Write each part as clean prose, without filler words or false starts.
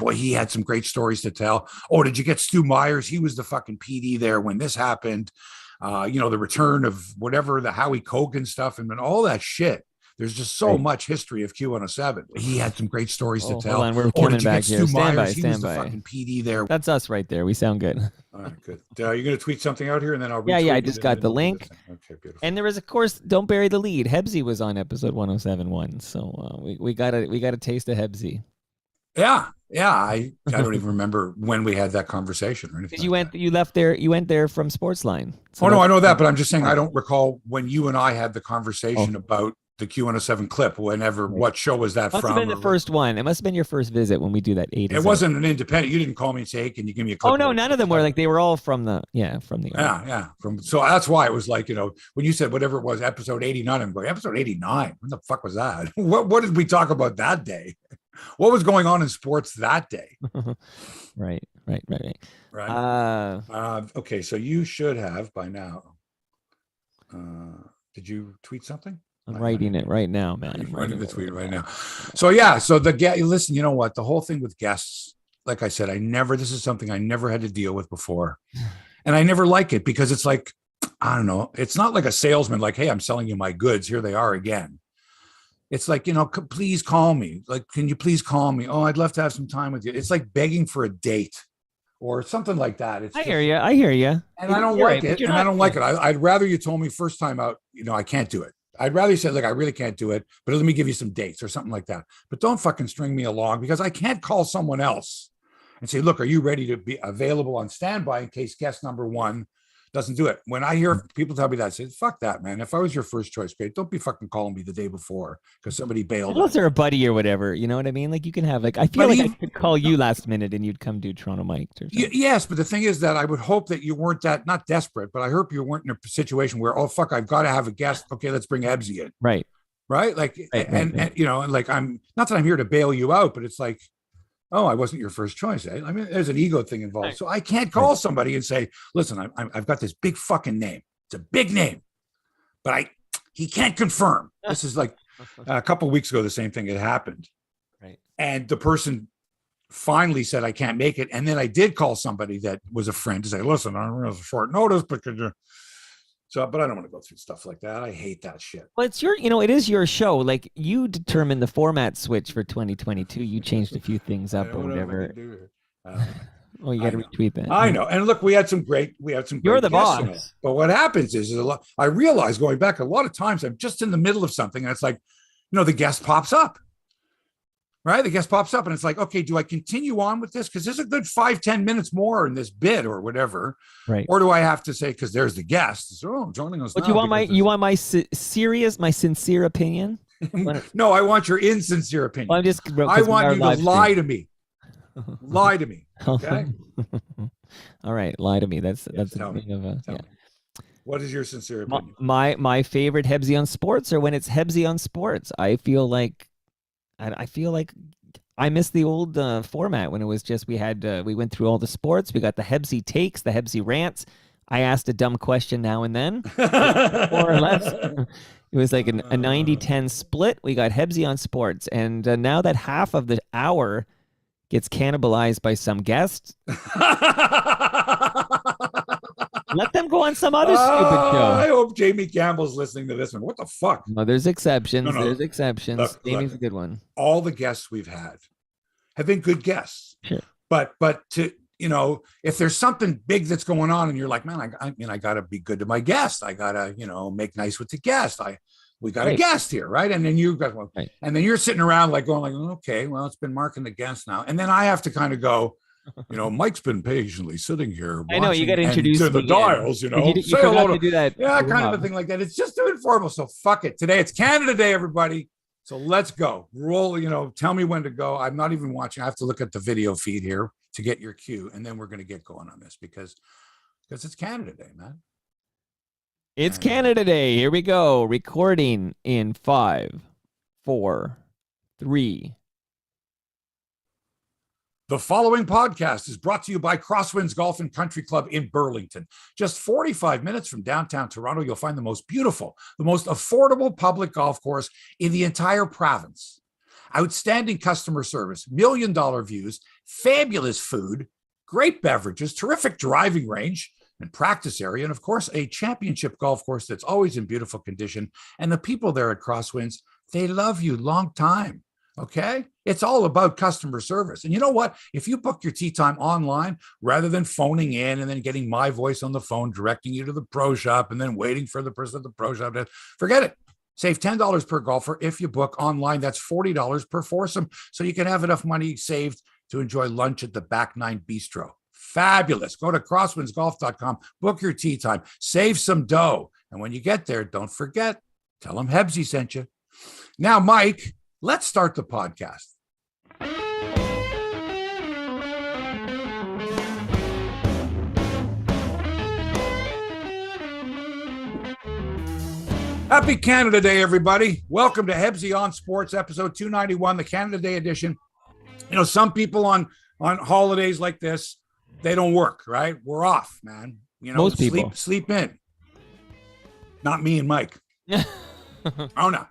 boy, he had some great stories to tell. Oh, did you get Stu Myers? He was the fucking PD there when this happened. The return of whatever, the Howie Kogan stuff, and then all that shit. There's just so much history of Q107. He had some great stories to tell. Hold on, we're coming back here. Stand by. He was the fucking PD there. That's us right there. We sound good. All right, good. You're going to tweet something out here, and then I'll retweet. Yeah, I just got the link. Okay, beautiful. And there was, of course, don't bury the lead. Hebsy was on episode 107.1, so we got a taste of Hebsy. Yeah. I don't even remember when we had that conversation or anything. You went there from Sportsline. So no, I know that, but I'm just saying I don't recall when you and I had the conversation about the Q107 clip. What show was that from? Must have been the first one. It must have been your first visit when we do that 8. It wasn't an independent. You didn't call me and say, "Hey, can you give me a clip?" Oh no, none of them were like they were all from the Yeah. So that's why it was like, when you said whatever it was, episode 89, I'm going, episode 89. What the fuck was that? What did we talk about that day? What was going on in sports that day? Right. Okay, so you should have by now. Did you tweet something? I'm writing it right now, man. I'm writing the tweet right now. So listen, you know what? The whole thing with guests, like I said, this is something I never had to deal with before. And I never like it because it's like, I don't know. It's not like a salesman, like, hey, I'm selling you my goods. Here they are again. It's like, please call me. Like, can you please call me? Oh, I'd love to have some time with you. It's like begging for a date or something like that. I hear you. And I don't like it. And I don't like it. I'd rather you told me first time out, I can't do it. I'd rather you said, like, I really can't do it, but let me give you some dates or something like that. But don't fucking string me along because I can't call someone else and say, look, are you ready to be available on standby in case guest number 1 doesn't do it? When I hear people tell me that, I say, fuck that, man. If I was your first choice, great. Don't be fucking calling me the day before because somebody bailed. Unless they're a buddy or whatever, you know what I mean? Like you can have I feel like I could call you last minute and you'd come do Toronto Mike. Yes, but the thing is that I would hope that you weren't not desperate, but I hope you weren't in a situation where, oh fuck, I've got to have a guest. Okay, let's bring Hebsy in. Right. Like, and like I'm not that I'm here to bail you out, but it's like, oh, I wasn't your first choice. I mean, there's an ego thing involved. Right. So I can't call somebody and say, listen, I've got this big fucking name. It's a big name, but he can't confirm. This is like a couple of weeks ago, the same thing had happened. Right. And the person finally said, I can't make it. And then I did call somebody that was a friend to say, listen, I don't know, it's short notice, but could you? So, but I don't want to go through stuff like that. I hate that shit. Well, it is your show. Like you determined the format switch for 2022. You changed a few things up or whatever. You got to retweet that. I know. And look, we had some great. You're the boss. But what happens is a lot. I realize going back a lot of times, I'm just in the middle of something, and it's like, the guest pops up. Right, the guest pops up, and it's like, okay, do I continue on with this because there's a good 5-10 minutes more in this bid or whatever, right? Or do I have to say because there's the guest? So, joining us. But you want my sincere opinion? No, I want your insincere opinion. Well, I want you to lie to me. Lie to me, okay? All right, lie to me. That's the thing of yeah. What is your sincere opinion? My favorite Hebsy on sports, or when it's Hebsy on sports, I feel like I miss the old format when it was just we went through all the sports. We got the Hebsy takes, the Hebsy rants. I asked a dumb question now and then, more or less. It was like a 90-10 split. We got Hebsy on sports, and now that half of the hour gets cannibalized by some guest, let them go on some other stupid show. I hope Jamie Campbell's listening to this one. What the fuck? No, there's exceptions. No. There's exceptions. Jamie's a good one. All the guests we've had have been good guests. Sure. But to if there's something big that's going on and you're like, man, I got to be good to my guest. I got to, make nice with the guest. We got a guest here, right? And then and then you're sitting around like going like, okay, well, it's been Mark and the guest now. And then I have to kind of go, Mike's been patiently sitting here. I know you got to introduce to the dials, you say hello to do that. Yeah, kind of a thing like that. It's just too informal. So fuck it. Today it's Canada Day, everybody. So let's go. Roll. Tell me when to go. I'm not even watching. I have to look at the video feed here to get your cue, and then we're going to get going on this because it's Canada Day, man. It's Canada Day. Here we go. Recording in 5, 4, 3. The following podcast is brought to you by Crosswinds Golf and Country Club in Burlington. Just 45 minutes from downtown Toronto, you'll find the most beautiful, the most affordable public golf course in the entire province. outstanding customer service, $1 million views, fabulous food, great beverages, terrific driving range and practice area, and of course, a championship golf course that's always in beautiful condition. And the people there at Crosswinds, they love you long time. Okay. It's all about customer service. And you know what? If you book your tee time online rather than phoning in and then getting my voice on the phone, directing you to the pro shop and then waiting for the person at the pro shop, forget it. Save $10 per golfer if you book online. That's $40 per foursome. So you can have enough money saved to enjoy lunch at the Back Nine Bistro. Fabulous. Go to crosswindsgolf.com, book your tee time, save some dough. And when you get there, don't forget, tell them Hebsy sent you. Now, Mike, let's start the podcast. Happy Canada Day, everybody. Welcome to Hebsy on Sports, episode 291, the Canada Day edition. You know, some people on holidays like this, they don't work, right? We're off, man. You know, most people sleep in. Not me and Mike. Oh, no.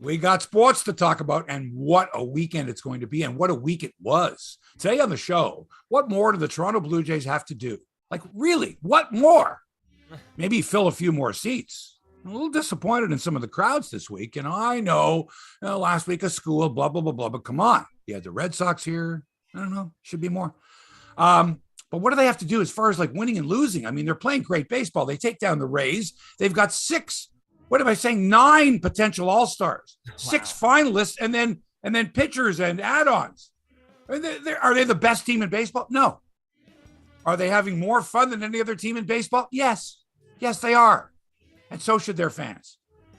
We got sports to talk about, and what a weekend it's going to be, and what a week it was. Today on the show, what more do the Toronto Blue Jays have to do? Like, really, what more? Maybe fill a few more seats. I'm a little disappointed in some of the crowds this week. I know last week of school, blah, blah, blah, blah, but come on. You had the Red Sox here. I don't know. Should be more. But what do they have to do as far as like winning and losing? I mean, they're playing great baseball. They take down the Rays. They've got 9 potential all-stars, 6 finalists, and then pitchers and add-ons. Are they the best team in baseball? No. Are they having more fun than any other team in baseball? Yes. Yes, they are. And so should their fans.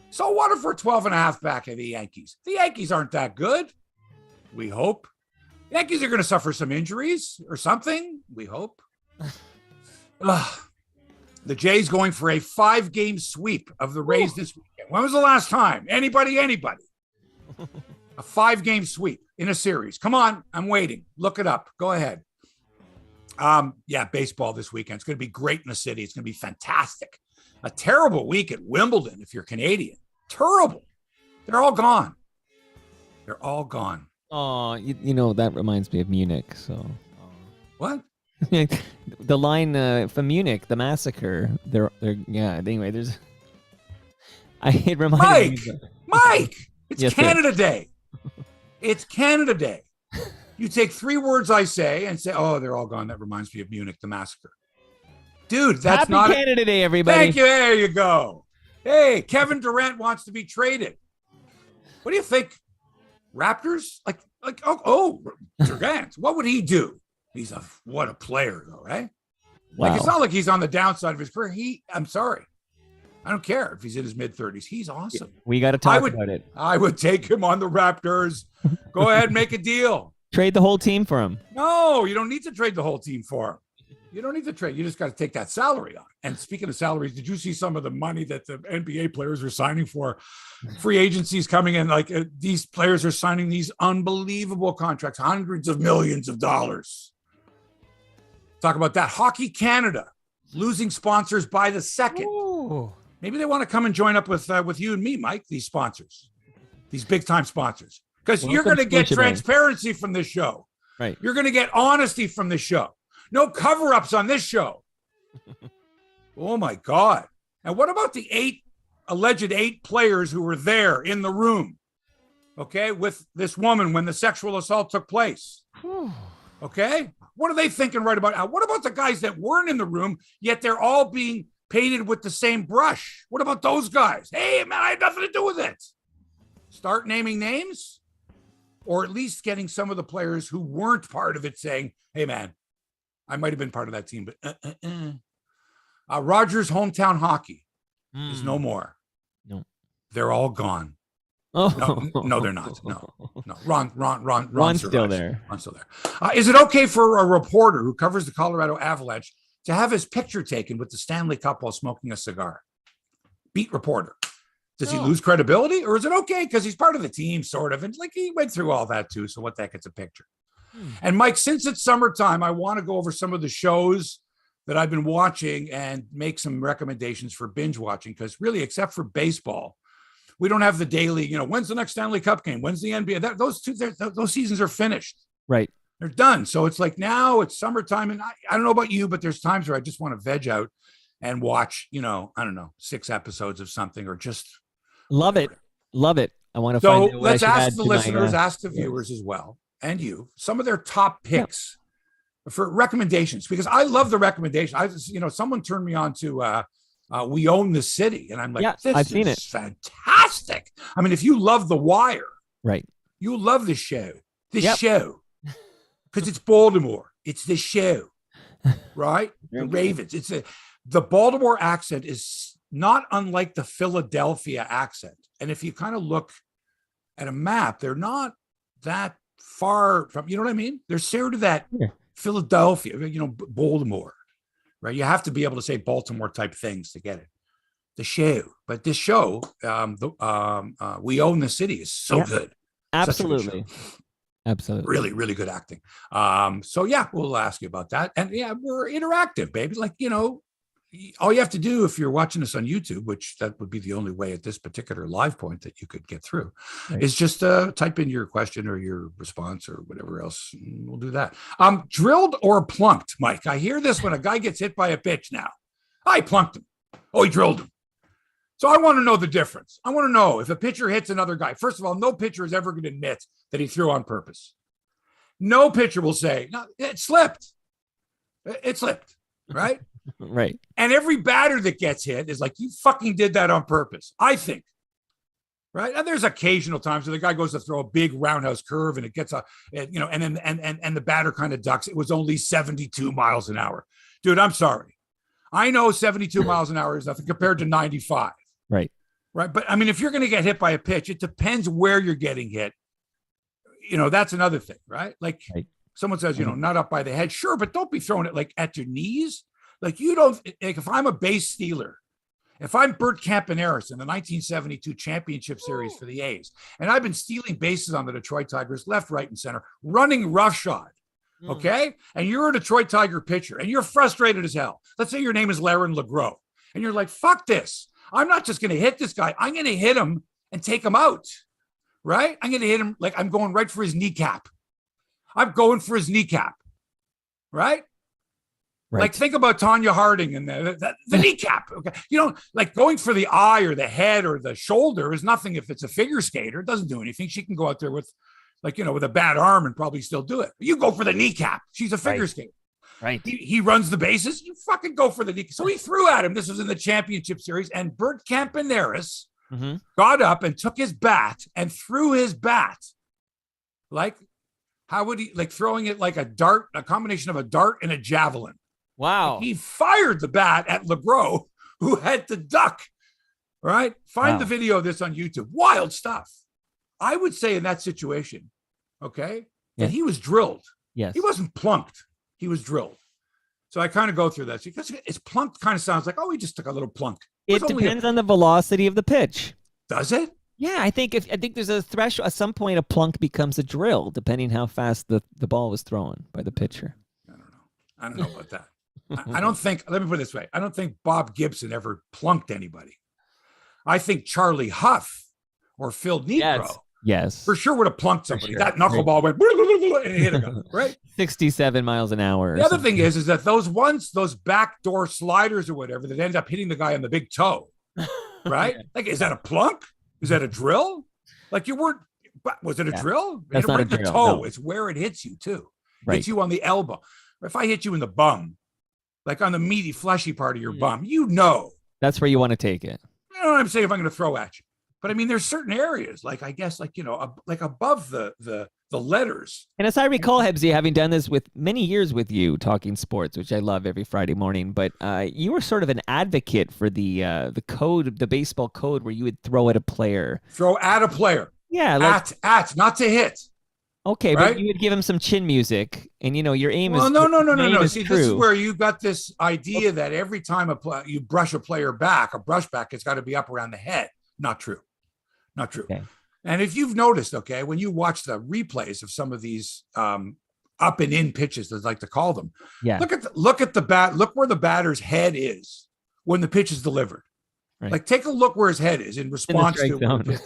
So what if we're 12.5 back of the Yankees? The Yankees aren't that good. We hope. Yankees are going to suffer some injuries or something. We hope. The Jays going for a 5-game sweep of the Rays this weekend. When was the last time? Anybody? A 5-game sweep in a series. Come on. I'm waiting. Look it up. Go ahead. Baseball this weekend. It's going to be great in the city. It's going to be fantastic. A terrible week at Wimbledon if you're Canadian. Terrible. They're all gone. Oh, you know, that reminds me of Munich. So, what? The line from Munich, the massacre. Anyway, there's. It reminds me. Mike, it's yes, Canada Day. It's Canada Day. You take 3 words I say and say, "Oh, they're all gone." That reminds me of Munich, the massacre. Dude, that's Happy not Canada Day, everybody. Thank you. There you go. Hey, Kevin Durant wants to be traded. What do you think? Raptors? Durant. What would he do? What a player, though, right? Wow. Like, it's not like he's on the downside of his career. I'm sorry. I don't care if he's in his mid-30s. He's awesome. We got to talk about it. I would take him on the Raptors. Go ahead and make a deal. Trade the whole team for him. No, you don't need to trade the whole team for him. You don't need to trade. You just got to take that salary on. And speaking of salaries, did you see some of the money that the NBA players are signing for? Free agencies coming in, these players are signing these unbelievable contracts, hundreds of millions of dollars. Talk about that. Hockey Canada losing sponsors by the second. Ooh. Maybe they want to come and join up with you and me, Mike, these sponsors, these big-time sponsors. Because you're going to get transparency from this show. Right. You're going to get honesty from this show. No cover-ups on this show. Oh, my God. And what about the alleged 8 players who were there in the room, okay, with this woman when the sexual assault took place? Okay? What are they thinking right about now? What about the guys that weren't in the room, yet they're all being painted with the same brush? What about those guys? Hey, man, I had nothing to do with it. Start naming names, or at least getting some of the players who weren't part of it saying, hey, man, I might have been part of that team, but Rogers Hometown Hockey is no more. No. They're all gone. Oh. No, they're not. No. Ron Ron's still there. Ron's still there. Is it okay for a reporter who covers the Colorado Avalanche to have his picture taken with the Stanley Cup while smoking a cigar? Beat reporter. Does he lose credibility, or is it okay because he's part of the team, sort of? And he went through all that too. So what the heck? It's a picture. And Mike, since it's summertime, I want to go over some of the shows that I've been watching and make some recommendations for binge watching, because really, except for baseball, We don't have the daily, when's the next Stanley Cup game? When's the NBA? Those seasons are finished. Right. They're done. So it's like now it's summertime. And I don't know about you, but there's times where I just want to veg out and watch, I don't know, 6 episodes of something or just love it. Love it. I want to so find out what let's I should ask add the to listeners, my, ask the viewers as well, and you, some of their top picks for recommendations, because I love the recommendation. Someone turned me on to We Own the City, and I'm like, this I've seen is it. fantastic. I mean, if you love The Wire, right, you'll love this show. Yep. Show, because it's Baltimore. It's the show, right? The Ravens. The Baltimore accent is not unlike the Philadelphia accent, and if you kind of look at a map, they're not that far from. You know what I mean? They're sort of that Philadelphia, Baltimore. Right, you have to be able to say Baltimore type things to get it. The show, but this show, We Own the City, is so good. Absolutely, absolutely, really, really good acting. So yeah, we'll ask you about that, and yeah, we're interactive, baby. Like all you have to do if you're watching this on YouTube, which that would be the only way at this particular live point that you could get through, is just type in your question or your response or whatever else. And we'll do that. Drilled or plunked, Mike? I hear this when a guy gets hit by a pitch now. I plunked him. Oh, he drilled him. So I want to know the difference. I want to know if a pitcher hits another guy. First of all, no pitcher is ever going to admit that he threw on purpose. No pitcher will say, no, it slipped. It slipped, right? Right. And every batter that gets hit is like, you fucking did that on purpose, I think. Right. And there's occasional times where the guy goes to throw a big roundhouse curve and it gets and the batter kind of ducks. It was only 72 miles an hour. Dude, I'm sorry. I know 72 miles an hour is nothing compared to 95. Right. Right. But I mean, if you're going to get hit by a pitch, it depends where you're getting hit. That's another thing, right? Like someone says, not up by the head. Sure. But don't be throwing it like at your knees. Like you don't, like if I'm a base stealer, if I'm Bert Campaneris in the 1972 championship series for the A's, and I've been stealing bases on the Detroit Tigers left, right, and center, running roughshod, okay? And you're a Detroit Tiger pitcher, and you're frustrated as hell. Let's say your name is Laren LeGros, and you're like, fuck this. I'm not just going to hit this guy. I'm going to hit him and take him out, right? I'm going to hit him like I'm going right for his kneecap. I'm going for his kneecap, right? Right. Like think about Tanya Harding and the kneecap. Okay, like going for the eye or the head or the shoulder is nothing if it's a figure skater. It doesn't do anything. She can go out there with, with a bad arm and probably still do it. You go for the kneecap. She's a figure skater. Right. He runs the bases. You fucking go for the kneecap. So he threw at him. This was in the championship series, and Bert Campaneris got up and took his bat and threw his bat. Like, how would he throwing it like a dart, a combination of a dart and a javelin? Wow. He fired the bat at LeGros, who had to duck. Right? Find the video of this on YouTube. Wild stuff. I would say in that situation, okay, that he was drilled. Yes. He wasn't plunked. He was drilled. So I kind of go through that because it's plunked kind of sounds like, oh, he just took a little plunk. It depends on the velocity of the pitch. Does it? Yeah, I think there's a threshold. At some point, a plunk becomes a drill, depending how fast the ball was thrown by the pitcher. I don't know about that. I don't think, let me put it this way. I don't think Bob Gibson ever plunked anybody. I think Charlie Huff or Phil Niekro yes, for sure would have plunked somebody. That knuckleball went and hit a guy, right? 67 miles an hour. The other thing is that those backdoor sliders or whatever that end up hitting the guy on the big toe, right? Like, is that a plunk? Is that a drill? Like you weren't, was it a drill? That's not right a drill. The toe. No. It's where it hits you too. Right. Hits you on the elbow. Or if I hit you in the bum, like on the meaty, fleshy part of your bum, that's where you want to take it. You know what I'm saying? If I'm going to throw at you, but I mean, there's certain areas, like I guess, like like above the letters. And as I recall, Hebsy, having done this with many years with you, talking sports, which I love every Friday morning, but you were sort of an advocate for the code, the baseball code, where you would throw at a player. Throw at a player. Yeah, at, not to hit. Okay, right? But you would give him some chin music, and your aim is. Well, no. See, true. This is where you got this idea that every time you brush a player back, a brush back, it's got to be up around the head. Not true. Not true. Okay. And if you've noticed, okay, when you watch the replays of some of these up and in pitches, as I like to call them, look at the bat. Look where the batter's head is when the pitch is delivered. Right. Like, take a look where his head is in In the response strike to zone.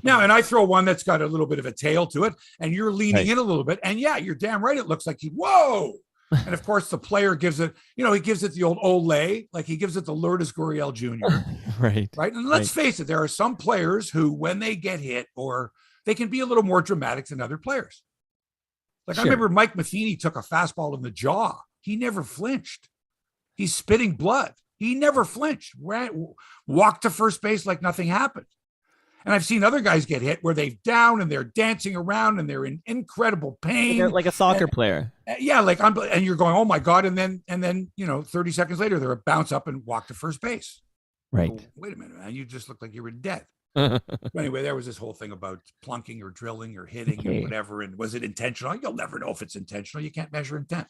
now. And I throw one that's got a little bit of a tail to it, and you're leaning Right. in a little bit. And yeah, you're damn right. It looks like whoa. And of course, the player gives it, he gives it the old Olay, like he gives it the Lourdes Gurriel Jr. Right. Right. And let's face it, there are some players who, when they get hit, or they can be a little more dramatic than other players. Like, I remember Mike Matheny took a fastball in the jaw. He never flinched. He's spitting blood. He never flinched. Walked to first base like nothing happened. And I've seen other guys get hit where they've down and they're dancing around and they're in incredible pain. Like a soccer player. Yeah, and you're going, oh my God. And then 30 seconds later, they're a bounce up and walk to first base. Right. Oh, wait a minute, man. You just looked like you were dead. Anyway, there was this whole thing about plunking or drilling or hitting or whatever. And was it intentional? You'll never know if it's intentional. You can't measure intent.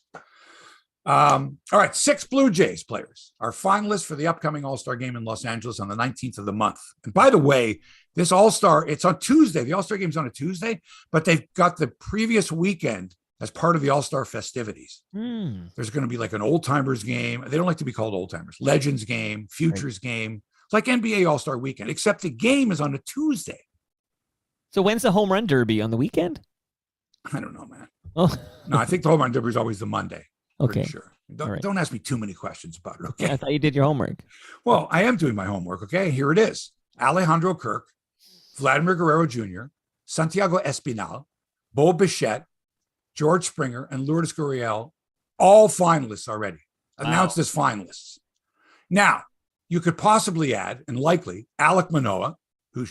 All right, 6 Blue Jays players are finalists for the upcoming All-Star game in Los Angeles on the 19th of the month. And by the way, this All-Star, it's on Tuesday. The All-Star game's on a Tuesday, but they've got the previous weekend as part of the All-Star festivities. There's going to be like an old-timers game. They don't like to be called old-timers. Legends game, futures game. It's like NBA All-Star weekend, except the game is on a Tuesday. So when's the home run derby? On the weekend? I don't know, man. Oh. No, I think the home run derby is always the Monday. Okay. Sure. Don't ask me too many questions about it. Okay. Yeah, I thought you did your homework. Well, I am doing my homework. Okay. Here it is. Alejandro Kirk, Vladimir Guerrero Jr., Santiago Espinal, Bo Bichette, George Springer, and Lourdes Gurriel, all finalists already, announced as finalists. Now, you could possibly add, and likely, Alek Manoah, who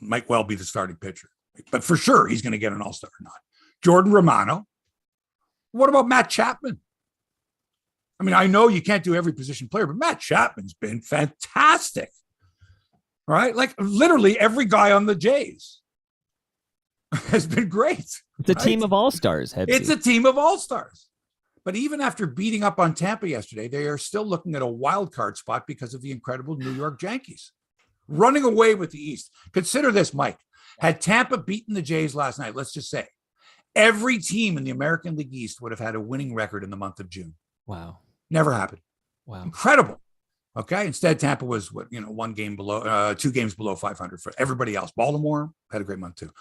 might well be the starting pitcher, but for sure he's going to get an All-Star or not. Jordan Romano. What about Matt Chapman? I mean, I know you can't do every position player, but Matt Chapman's been fantastic. Right? Like, literally every guy on the Jays has been great. It's a team of all-stars, Hebsy. It's a team of all-stars. But even after beating up on Tampa yesterday, they are still looking at a wild card spot because of the incredible New York Yankees running away with the East. Consider this, Mike. Had Tampa beaten the Jays last night, let's just say, every team in the American League East would have had a winning record in the month of June. Wow. Never happened. Wow. Incredible. Okay. Instead, Tampa was 2 games below 500 for everybody else. Baltimore had a great month too.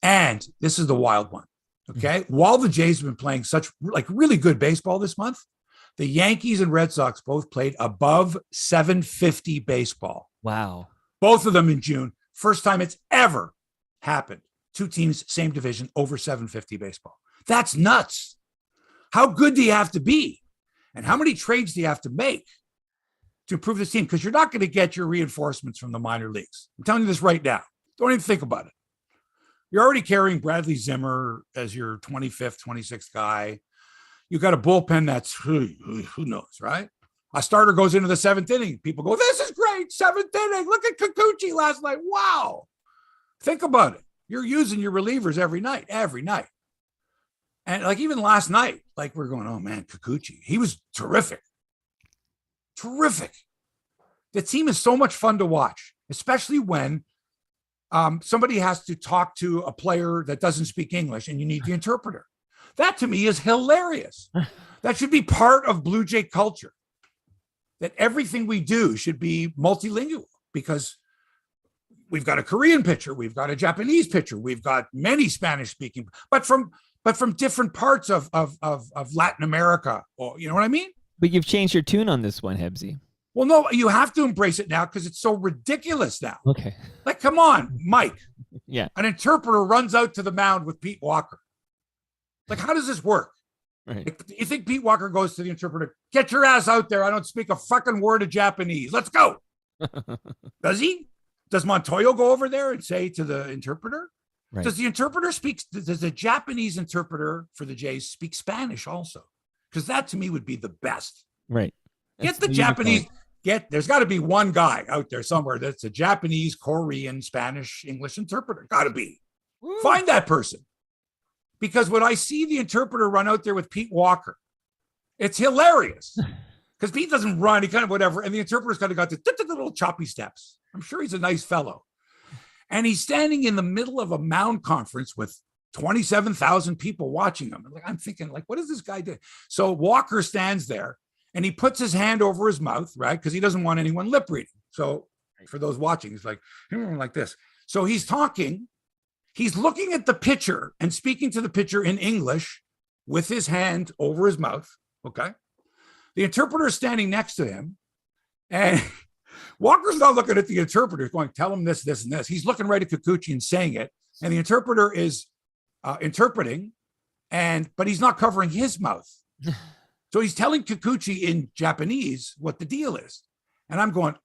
And this is the wild one. Okay. While the Jays have been playing such really good baseball this month, the Yankees and Red Sox both played above 750 baseball. Wow. Both of them in June. First time it's ever happened. 2 teams, same division, over 750 baseball. That's nuts. How good do you have to be? And how many trades do you have to make to improve this team? Because you're not going to get your reinforcements from the minor leagues. I'm telling you this right now. Don't even think about it. You're already carrying Bradley Zimmer as your 25th, 26th guy. You got a bullpen that's who knows, right? A starter goes into the 7th inning. People go, this is great. 7th inning. Look at Kikuchi last night. Wow. Think about it. You're using your relievers every night. And like even last night, like we're going, oh man, Kikuchi, he was terrific. Terrific. The team is so much fun to watch, especially when somebody has to talk to a player that doesn't speak English and you need the interpreter. That to me is hilarious. That should be part of Blue Jay culture. That everything we do should be multilingual because we've got a Korean pitcher, we've got a Japanese pitcher, we've got many Spanish speaking, but from different parts of Latin America, or you know what I mean? But you've changed your tune on this one, Hebsy. Well, no, you have to embrace it now because it's so ridiculous now. Okay. Like, come on, Mike. Yeah. An interpreter runs out to the mound with Pete Walker. Like, how does this work? Right. Like, you think Pete Walker goes to the interpreter, get your ass out there. I don't speak a fucking word of Japanese. Let's go. Does he? Does Montoyo go over there and say to the interpreter? Right. Does the Japanese interpreter for the Jays speak Spanish also? Because that to me would be the best. Right. Get the Japanese, there's got to be one guy out there somewhere that's a Japanese, Korean, Spanish, English interpreter. Got to be. Woo. Find that person. Because when I see the interpreter run out there with Pete Walker, it's hilarious. Because Pete doesn't run, he kind of whatever. And the interpreter's kind of got the little choppy steps. I'm sure he's a nice fellow. And he's standing in the middle of a mound conference with 27,000 people watching him. I'm thinking, like, what is this guy doing? So Walker stands there and he puts his hand over his mouth, right? Because he doesn't want anyone lip reading. So for those watching. It's like this. So he's talking. He's looking at the pitcher and speaking to the pitcher in English with his hand over his mouth. Okay. The interpreter is standing next to him. And Walker's not looking at the interpreter going, tell him this, this, and this. He's looking right at Kikuchi and saying it. And the interpreter is interpreting, but he's not covering his mouth. So he's telling Kikuchi in Japanese what the deal is. And I'm going,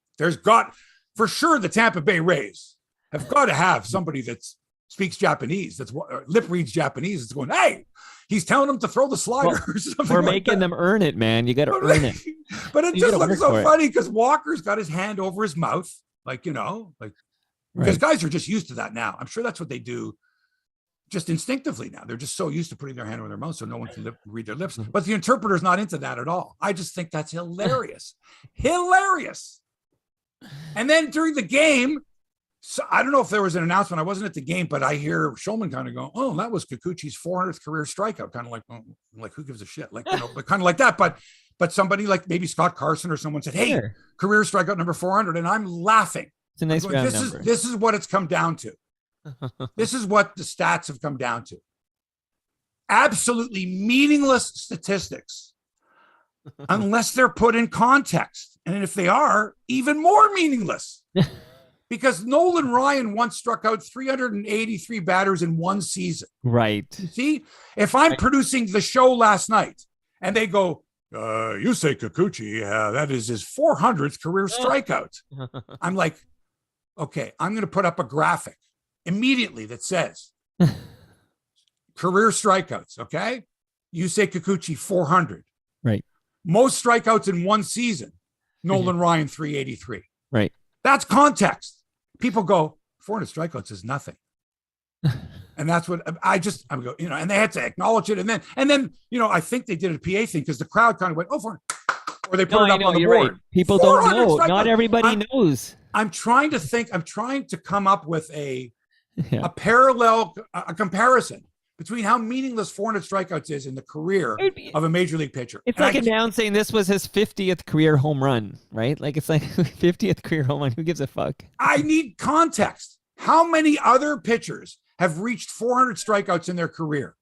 for sure the Tampa Bay Rays have got to have somebody that speaks Japanese, that's lip reads Japanese. It's going, hey, he's telling them to throw the slider or something. We're making them earn it, man. You got to earn it. But it just looks so funny because Walker's got his hand over his mouth, because guys are just used to that now. I'm sure that's what they do just instinctively now. They're just so used to putting their hand over their mouth so no one can read their lips. But the interpreter's not into that at all. I just think that's hilarious. Hilarious. And then during the game, so I don't know if there was an announcement. I wasn't at the game, but I hear Shulman kind of go, "Oh, that was Kikuchi's 400th career strikeout." Kind of like who gives a shit? But kind of like that. But somebody like maybe Scott Carson or someone said, "Hey, sure. Career strikeout number 400," and I'm laughing. It's a nice round number. This is what it's come down to. This is what the stats have come down to. Absolutely meaningless statistics, unless they're put in context, and if they are, even more meaningless. Because Nolan Ryan once struck out 383 batters in one season. Right. You see, if I'm producing the show last night and they go, you say Kikuchi, that is his 400th career strikeout. I'm like, okay, I'm going to put up a graphic immediately that says career strikeouts. Okay. You say Kikuchi 400. Right. Most strikeouts in one season. Nolan Ryan 383. Right. That's context. People go, 400 strikeouts is nothing. And that's what I'm going, and they had to acknowledge it. And then, I think they did a PA thing because the crowd kind of went, or they put it up on the board. Right. People don't know. Not everybody knows. I'm trying to come up with a parallel, a comparison between how meaningless 400 strikeouts is in the career of a major league pitcher. It's like announcing this was his 50th career home run, right? Like it's like 50th career home run. Who gives a fuck? I need context. How many other pitchers have reached 400 strikeouts in their career?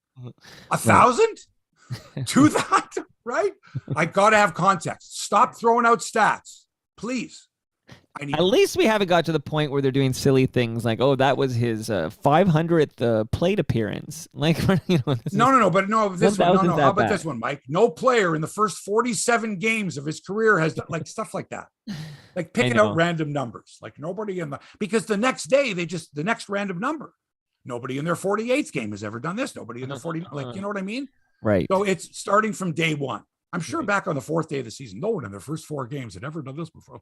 1,000? 2,000? Right? I got to have context. Stop throwing out stats, please. At least we haven't got to the point where they're doing silly things like, oh, that was his 500th plate appearance. Like, no. But this one, How about this one, Mike? No player in the first 47 games of his career has done stuff like that. Like picking out random numbers. Like nobody because the next day the next random number. Nobody in their 48th game has ever done this. Nobody in their 40, you know what I mean? Right. So it's starting from day one. I'm sure back on the fourth day of the season, no one in their first 4 games had ever done this before.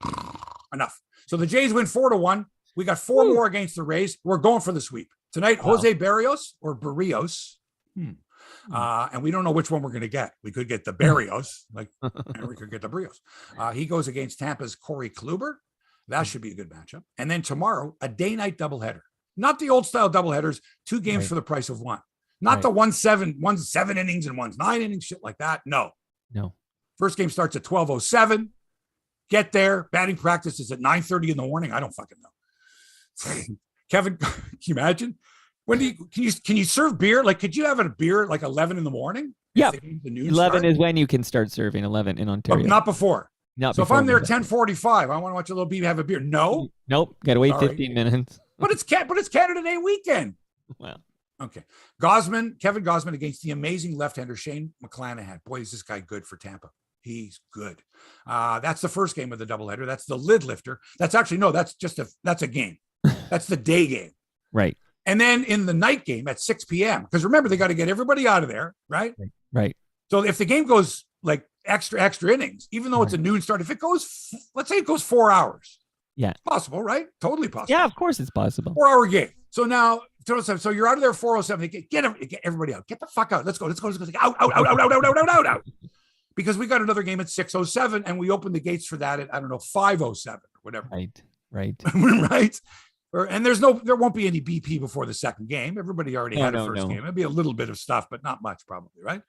Enough. So the Jays win 4-1. We got 4 more against the Rays. We're going for the sweep. Tonight, Jose Barrios or Barrios. And we don't know which one we're going to get. We could get the Barrios, and we could get the Barrios. He goes against Tampa's Corey Kluber. That should be a good matchup. And then tomorrow, a day-night doubleheader. Not the old-style doubleheaders, 2 games for the price of 1. Not the 1-7 innings and 9 innings, shit like that. No. First game starts at 12:07. Get there. Batting practice is at 9:30 in the morning. I don't fucking know. Kevin, can you imagine? Can you serve beer? Like, could you have a beer at 11 in the morning? Yeah. 11 is when you can start serving 11 in Ontario. But not before. So if I'm there at 10:45, I want to watch a little beat, have a beer. No. Nope. Got to wait 15 minutes. But it's Canada Day weekend. Well. Okay. Kevin Gosman against the amazing left-hander Shane McClanahan. Boy, is this guy good for Tampa. He's good. That's the first game of the doubleheader. That's the lid lifter. That's actually, that's a game. That's the day game. Right. And then in the night game at 6 p.m., because remember, they got to get everybody out of there, right? Right. So if the game goes extra innings, even though it's a noon start, if it goes, let's say it goes 4 hours. Yeah. It's possible, right? Totally possible. Yeah, of course it's possible. 4-hour game. So now, so you're out of there 4:07. Get everybody out. Get the fuck out. Let's go. Out. Because we got another game at 6:07, and we opened the gates for that at 5:07 or whatever. Right. Right. And there won't be any BP before the second game. Everybody already had a first game. It'd be a little bit of stuff, but not much probably, right?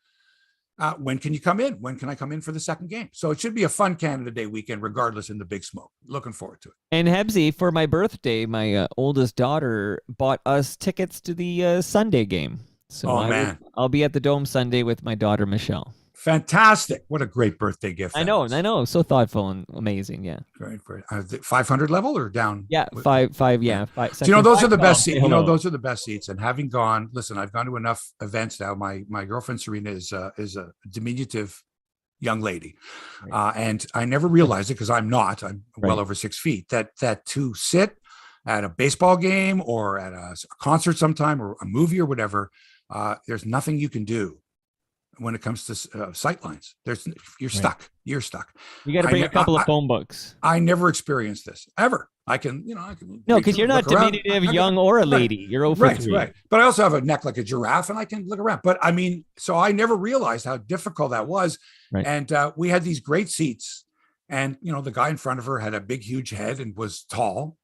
when can you come in? When can I come in for the second game? So it should be a fun Canada Day weekend, regardless, in the big smoke. Looking forward to it. And Hebsy, for my birthday, my oldest daughter bought us tickets to the Sunday game. So I'll be at the Dome Sunday with my daughter, Michelle. Fantastic. What a great birthday gift. I know. So thoughtful and amazing. Yeah. Great. 500 level or down? Yeah. Five. Yeah. Five, so, those are the best seats. Those are the best seats. And having gone, listen, I've gone to enough events now. My girlfriend, Serena, is a diminutive young lady. And I never realized it because I'm well over 6 feet, that to sit at a baseball game or at a concert sometime or a movie or whatever, there's nothing you can do when it comes to sight lines. You're stuck. You're stuck. You got to bring a couple of phone books. I never experienced this ever. I can. No, because you're not diminutive, young or a lady. You're over 3. Right. But I also have a neck like a giraffe, and I can look around. But I mean, so I never realized how difficult that was. Right. And we had these great seats, and the guy in front of her had a big, huge head and was tall,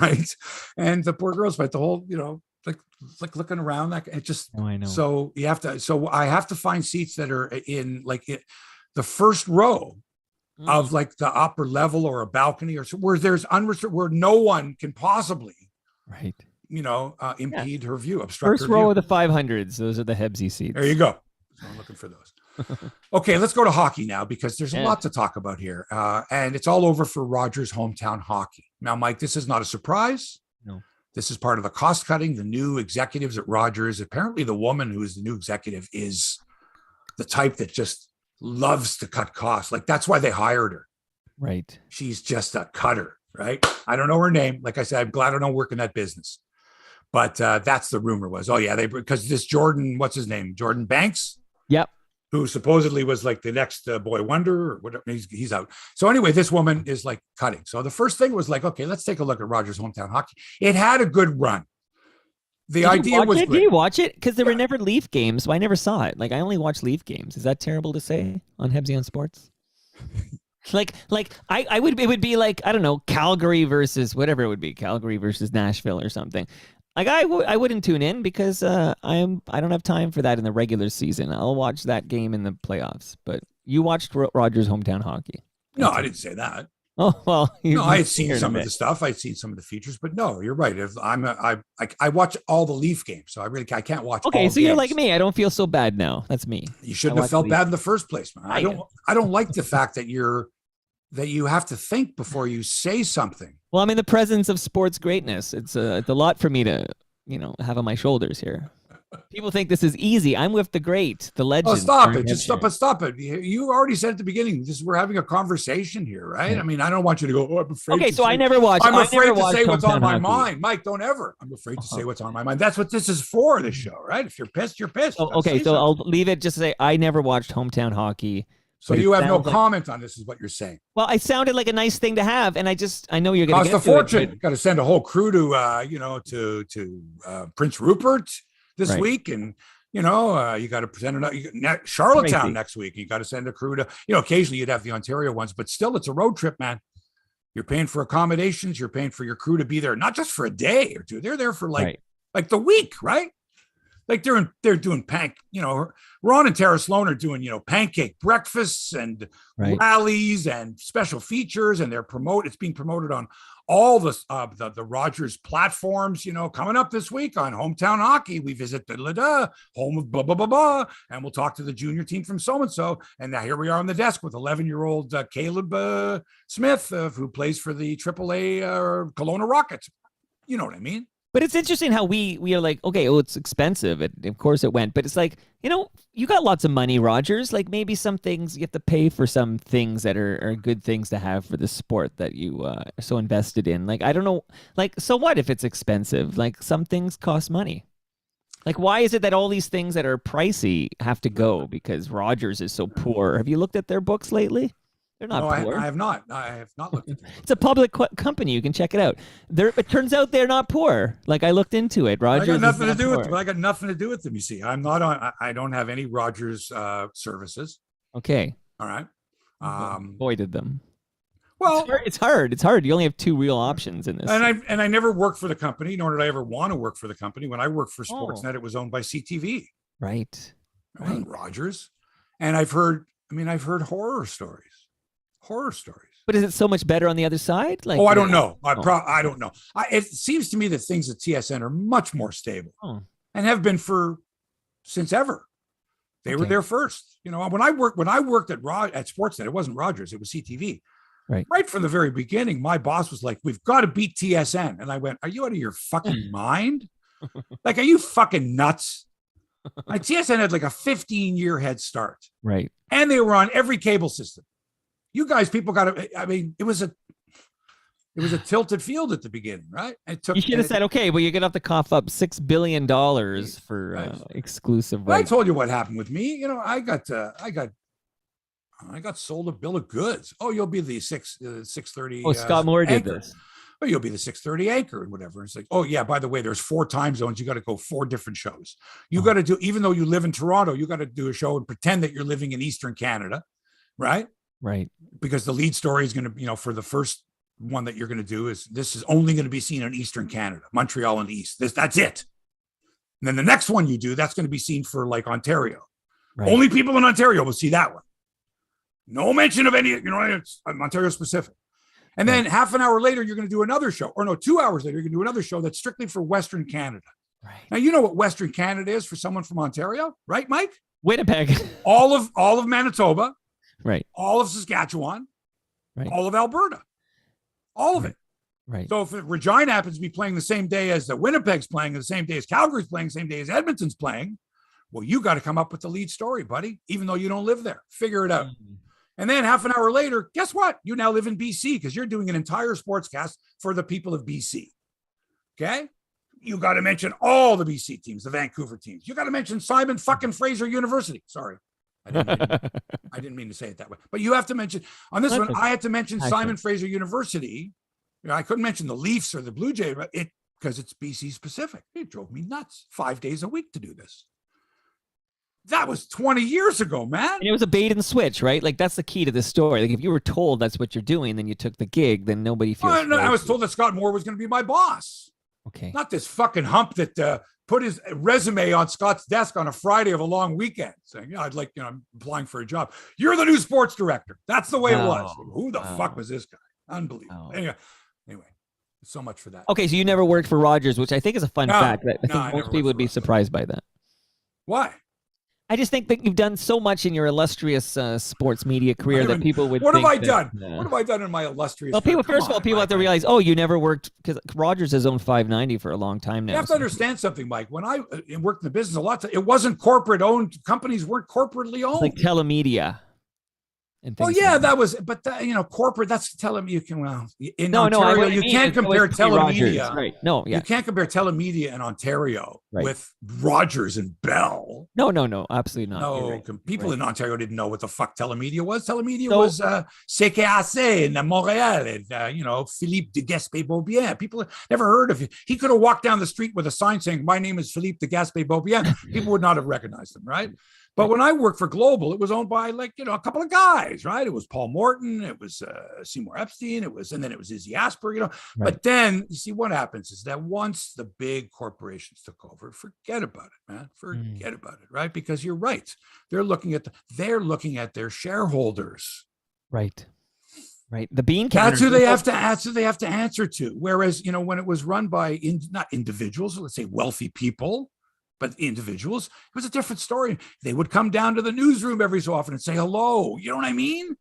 right? And the poor girl spent the whole, like looking around, like it just. Oh, I know. So you have to. So I have to find seats that are in the first row of like the upper level or a balcony or so, where there's where no one can possibly, impede her view, obstruct first row of the 500s. Those are the Hebsy seats. There you go. So I'm looking for those. Okay, let's go to hockey now because there's a lot to talk about here, and it's all over for Rogers Hometown Hockey. Now, Mike, this is not a surprise. No. This is part of the cost cutting. The new executives at Rogers. Apparently, the woman who is the new executive is the type that just loves to cut costs. Like that's why they hired her. Right. She's just a cutter, right? I don't know her name. Like I said, I'm glad I don't work in that business. But that's the rumor was. Oh yeah, because this Jordan, what's his name? Jordan Banks. Yep. Who supposedly was like the next boy wonder or whatever. He's out. So anyway, this woman is like cutting. So the first thing was like, okay, let's take a look at Rogers Hometown Hockey. It had a good run. The idea was great. Did you watch it? Because there were never Leaf games, so I never saw it. Like I only watched Leaf games. Is that terrible to say on Hebsy on Sports? It would be like, I don't know, Calgary versus whatever it would be, Calgary versus Nashville or something. Like I wouldn't tune in because I don't have time for that in the regular season. I'll watch that game in the playoffs. But you watched Rogers Hometown Hockey. No, I didn't say that. Oh well, I had seen some of the stuff. I'd seen some of the features, but no, you're right. If I watch all the Leaf games, so I can't watch. Okay, all so you're like me. I don't feel so bad now. That's me. You shouldn't have felt bad in the first place, man. I don't like the fact that you have to think before you say something. Well, I'm in the presence of sports greatness. It's a lot for me to have on my shoulders here. People think this is easy. I'm with the great, the legend. Oh, stop it. Just stop it. You already said at the beginning, we're having a conversation here, right? Yeah. I mean, I don't want you to go, oh, I'm afraid. Okay, so I never watched. I'm afraid to say what's on my mind. Mike, don't ever. I'm afraid to say what's on my mind. That's what this is for, this show, right? If you're pissed, you're pissed. Oh, okay, so I'll leave it just to say I never watched Hometown Hockey. So you have no comment on this is what you're saying. Well, I sounded like a nice thing to have, and I know you're going to cost a fortune. Got to send a whole crew to Prince Rupert this week, and you got to present Charlottetown next week. You got to send a crew to occasionally you'd have the Ontario ones, but still it's a road trip, man. You're paying for accommodations. You're paying for your crew to be there, not just for a day or two. They're there for like the week, right? Like they're doing Ron and Tara Sloan are doing, pancake breakfasts and rallies and special features, and it's being promoted on all the Rogers platforms, coming up this week on Hometown Hockey. We visit home of blah, blah, blah, blah, and we'll talk to the junior team from so-and-so. And now here we are on the desk with 11-year-old Caleb Smith, who plays for the AAA Kelowna Rockets. You know what I mean? But it's interesting how we are like, okay, it's expensive. Of course it went. But it's like, you got lots of money, Rogers. Like maybe some things you have to pay for some things that are good things to have for the sport that you are so invested in. Like, I don't know. Like, so what if it's expensive? Like some things cost money. Like, why is it that all these things that are pricey have to go because Rogers is so poor? Have you looked at their books lately? They're not poor. I have not. I have not looked at them. It's a public company. You can check it out. It turns out they're not poor. Like I looked into it. Rogers. I got nothing to do with them. I got nothing to do with them. You see, I'm not on. I don't have any Rogers services. Okay. All right. Avoided them. Well, it's hard. It's hard. You only have two real options in this. And I never worked for the company, nor did I ever want to work for the company. When I worked for Sportsnet, it was owned by CTV. Right. Rogers. And I've heard horror stories. But is it so much better on the other side? Like, Oh, I don't know. I don't know. It seems to me that things at TSN are much more stable and have been since ever. They were there first. You know, when I worked at Sportsnet, it wasn't Rogers, it was CTV. Right from the very beginning, my boss was like, "We've got to beat TSN," and I went, "Are you out of your fucking mind? Like, are you fucking nuts?" Like, TSN had like a 15-year head start, right? And they were on every cable system. You guys, people got to. I mean, it was a tilted field at the beginning, right? You should have said, "Okay, well, you're gonna have to cough up $6 billion for exclusive rights." I told you what happened with me. You know, I got sold a bill of goods. Oh, you'll be the 6:30. Oh, Scott Moore did this. Oh, you'll be the 6:30 anchor and whatever. And it's like, oh yeah, by the way, there's 4 time zones. You got to go 4 different shows. You got to do, even though you live in Toronto, you got to do a show and pretend that you're living in Eastern Canada, right? Right. Because the lead story is going to, for the first one that you're going to do this is only going to be seen in Eastern Canada, Montreal and East. That's it. And then the next one you do, that's going to be seen for like Ontario. Right. Only people in Ontario will see that one. No mention of any, it's Ontario specific. And then half an hour later, you're going to do another show, or no, 2 hours later, you're going to do another show that's strictly for Western Canada. Right. Now, you know what Western Canada is for someone from Ontario, right, Mike? Winnipeg. all of Manitoba. Right. All of Saskatchewan. Right. All of Alberta. All of it. Right. So if Regina happens to be playing the same day as the Winnipeg's playing, the same day as Calgary's playing, the same day as Edmonton's playing, well, you got to come up with the lead story, buddy, even though you don't live there. Figure it out. And then half an hour later, guess what? You now live in BC because you're doing an entire sportscast for the people of BC. Okay? You got to mention all the BC teams, the Vancouver teams. You got to mention Simon fucking Fraser University. Sorry. I didn't mean to say it that way. But you have to mention, on this one, I had to mention Simon Fraser University. I couldn't mention the Leafs or the Blue Jays because it's BC specific. It drove me nuts. 5 days a week to do this. That was 20 years ago, man. And it was a bait and switch, right? Like, that's the key to this story. Like, if you were told that's what you're doing, then you took the gig, then nobody feels. No, I was told that Scott Moore was going to be my boss. Okay. Not this fucking hump that put his resume on Scott's desk on a Friday of a long weekend saying, I'd like, I'm applying for a job. You're the new sports director. That's the way it was. Who the fuck was this guy? Unbelievable. Anyway, so much for that. Okay, so you never worked for Rogers, which I think is a fun fact. I think most people would be surprised by that. Why? I just think that you've done so much in your illustrious sports media career that people would. What have I done? What have I done in my illustrious? Well, first of all, people have to realize, you never worked, because Rogers has owned 590 for a long time now. You have to understand something, Mike. When I worked in the business, a lot, it wasn't corporate owned. Companies weren't corporately owned. It's like telemedia. Well, yeah, that was, but corporate. That's Ontario. You can't compare telemedia. Right? You can't compare telemedia in Ontario with Rogers and Bell. No, absolutely not. No, people in Ontario didn't know what the fuck telemedia was. Telemedia was CKAC in Montreal, and Philippe de Gaspé-Beaubien. People never heard of it. He could have walked down the street with a sign saying, "My name is Philippe de Gaspé-Beaubien." People would not have recognized him, right? But when I worked for Global, it was owned by a couple of guys, right? It was Paul Morton, it was Seymour Epstein, and then it was Izzy Asper, Right. But then you see what happens is that once the big corporations took over, forget about it, man. Forget about it, right? Because you're right. They're looking at their shareholders. Right. Right. The bean counters. That's who they have to answer. They have to answer to. Whereas, when it was run by not individuals, let's say wealthy people, but individuals, it was a different story. They would come down to the newsroom every so often and say hello. You know what I mean?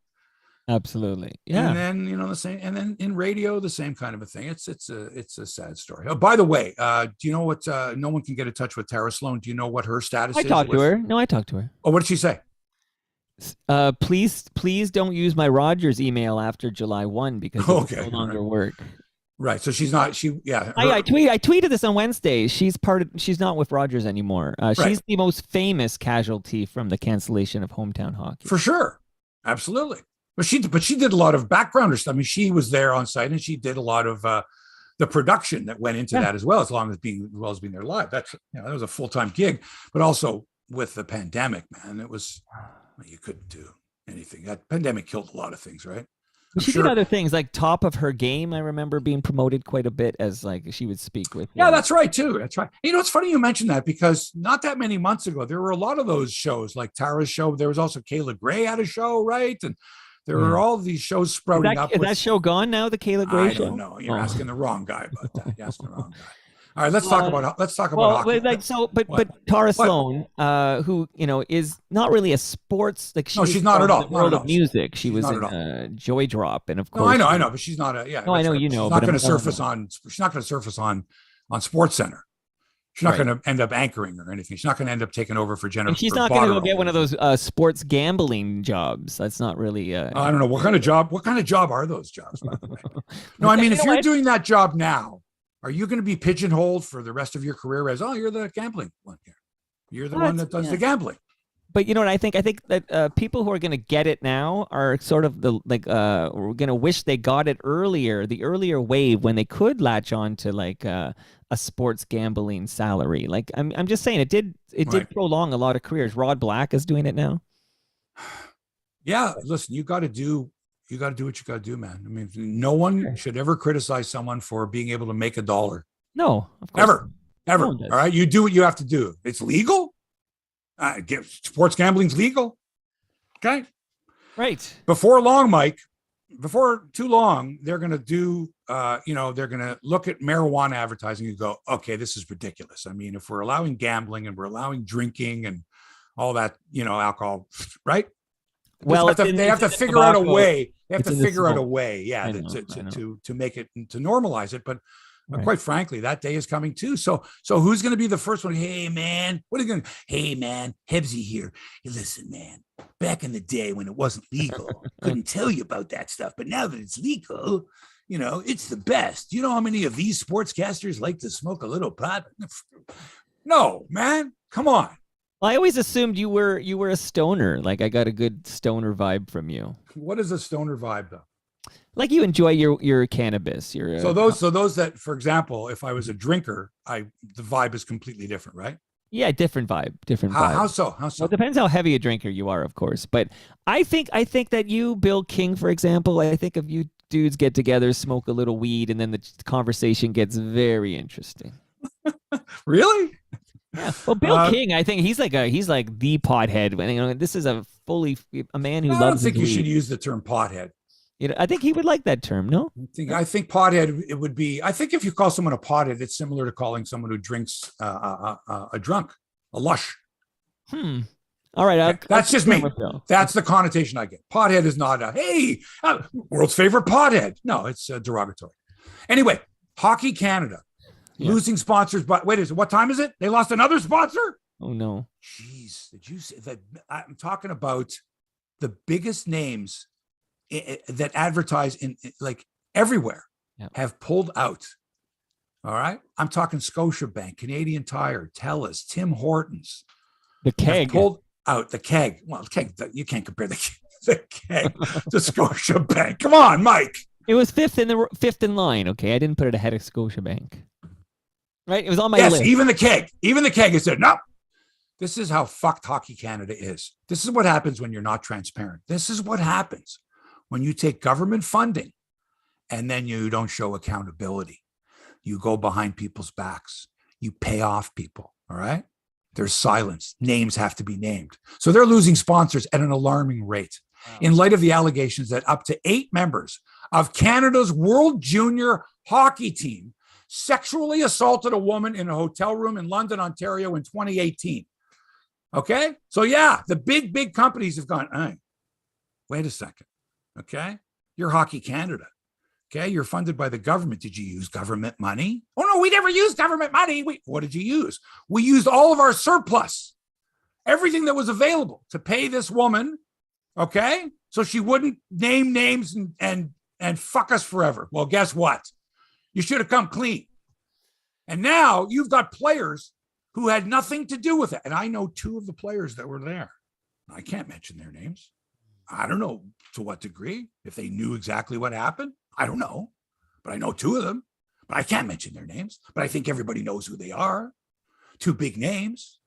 Absolutely. Yeah. And then, the same, and then in radio, the same kind of a thing. It's a sad story. Oh, by the way, do you know what, no one can get in touch with Tara Sloan. Do you know what her status is? I talked to her. No, I talked to her. Oh, what did she say? Please don't use my Rogers email after July 1 because it will no longer work. Right. So she's not, I tweeted this on Wednesday. She's not with Rogers anymore. She's the most famous casualty from the cancellation of hometown hockey. For sure. Absolutely. But she did a lot of backgrounder stuff. I mean, she was there on site and she did a lot of the production that went into that as well as being there live. That was a full-time gig, but also with the pandemic, man, you couldn't do anything. That pandemic killed a lot of things, right? She did other things like Top of Her Game. I remember being promoted quite a bit as like she would speak with. Yeah, that's right too. That's right. You know, it's funny you mentioned that because not that many months ago there were a lot of those shows like Tara's show. There was also Kayla Gray had a show, right? And there were all these shows sprouting up. Is that show gone now? The Kayla Gray show? I don't know. You're asking the wrong guy about that. You're asking the wrong guy. All right, let's talk about hockey. But Tara Sloan, who is not really a sports she's not at all. The world of music. She was in Joy Drop, and of course, I know, but she's not a. Yeah, no, I know you know. She's not going to surface on. She's not going to surface on Sports Center. She's not going to end up anchoring or anything. She's not going to end up taking over for Jennifer. And she's not going to go get one of those sports gambling jobs. That's not really. I don't know what kind of job. What kind of job are those jobs? By the way? No, I mean if you're doing that job now. Are you going to be pigeonholed for the rest of your career as, you're the gambling one here. You're the one that does the gambling. But you know what I think? I think that people who are going to get it now are sort of we're going to wish they got it earlier, the earlier wave when they could latch on to like a sports gambling salary. Like I'm just saying it did prolong a lot of careers. Rod Black is doing it now. Yeah, listen, you got to do what you got to do, man. I mean, no one should ever criticize someone for being able to make $1. No, of course. Ever. All right. You do what you have to do. It's legal. Sports gambling's legal. Okay. Right. Before too long, they're going to do, they're going to look at marijuana advertising and go, okay, this is ridiculous. I mean, if we're allowing gambling and we're allowing drinking and all that, alcohol, right? Well, they have to figure out a way. They have to figure out a way, to make it, to normalize it. But quite frankly, that day is coming too. So who's going to be the first one? Hey man, Hey man, Hebsy here. Hey, listen, man. Back in the day when it wasn't legal, couldn't tell you about that stuff. But now that it's legal, it's the best. You know how many of these sportscasters like to smoke a little pot? No, man, come on. I always assumed you were a stoner. Like I got a good stoner vibe from you. What is a stoner vibe though? Like you enjoy your cannabis. Those that, for example, if I was a drinker, the vibe is completely different, right? Yeah, different vibe. How so? Well, it depends how heavy a drinker you are, of course. But I think that you, Bill King, for example, I think if you dudes get together, smoke a little weed, and then the conversation gets very interesting. Really? Yeah. Well, Bill King, I think he's like the pothead. This is a man who loves. I don't think you should use the term pothead. I think he would like that term. No, I think pothead. It would be. I think if you call someone a pothead, it's similar to calling someone who drinks a drunk, a lush. All right, that's just me. That's the connotation I get. Pothead is not world's favorite pothead. No, it's derogatory. Anyway, Hockey Canada. Yeah. Losing sponsors, but wait, what time is it? They lost another sponsor? Oh no. Jeez, did you say that? I'm talking about the biggest names that advertise in like everywhere have pulled out. All right. I'm talking Scotiabank, Canadian Tire, TELUS, Tim Hortons. The Keg. Pulled out the Keg. Well, the Keg, you can't compare the Keg to Scotiabank. Come on, Mike. It was fifth in line. Okay. I didn't put it ahead of Scotiabank. Right? It was on my list. Even the Keg has said, no, this is how fucked Hockey Canada is. This is what happens when you're not transparent. This is what happens when you take government funding and then you don't show accountability. You go behind people's backs. You pay off people. All right. There's silence. Names have to be named. So they're losing sponsors at an alarming rate. Wow. In light of the allegations that up to 8 members of Canada's World Junior Hockey team sexually assaulted a woman in a hotel room in London, Ontario in 2018. Okay. So the big companies have gone, hey, wait a second. Okay. You're Hockey Canada. Okay. You're funded by the government. Did you use government money? Oh no, we never used government money. What did you use? We used all of our surplus, everything that was available to pay this woman. Okay. So she wouldn't name names and fuck us forever. Well, guess what? You should have come clean. And now you've got players who had nothing to do with it. And I know 2 of the players that were there. I can't mention their names. I don't know to what degree, if they knew exactly what happened. I don't know. But I know 2 of them. But I can't mention their names. But I think everybody knows who they are. 2 big names.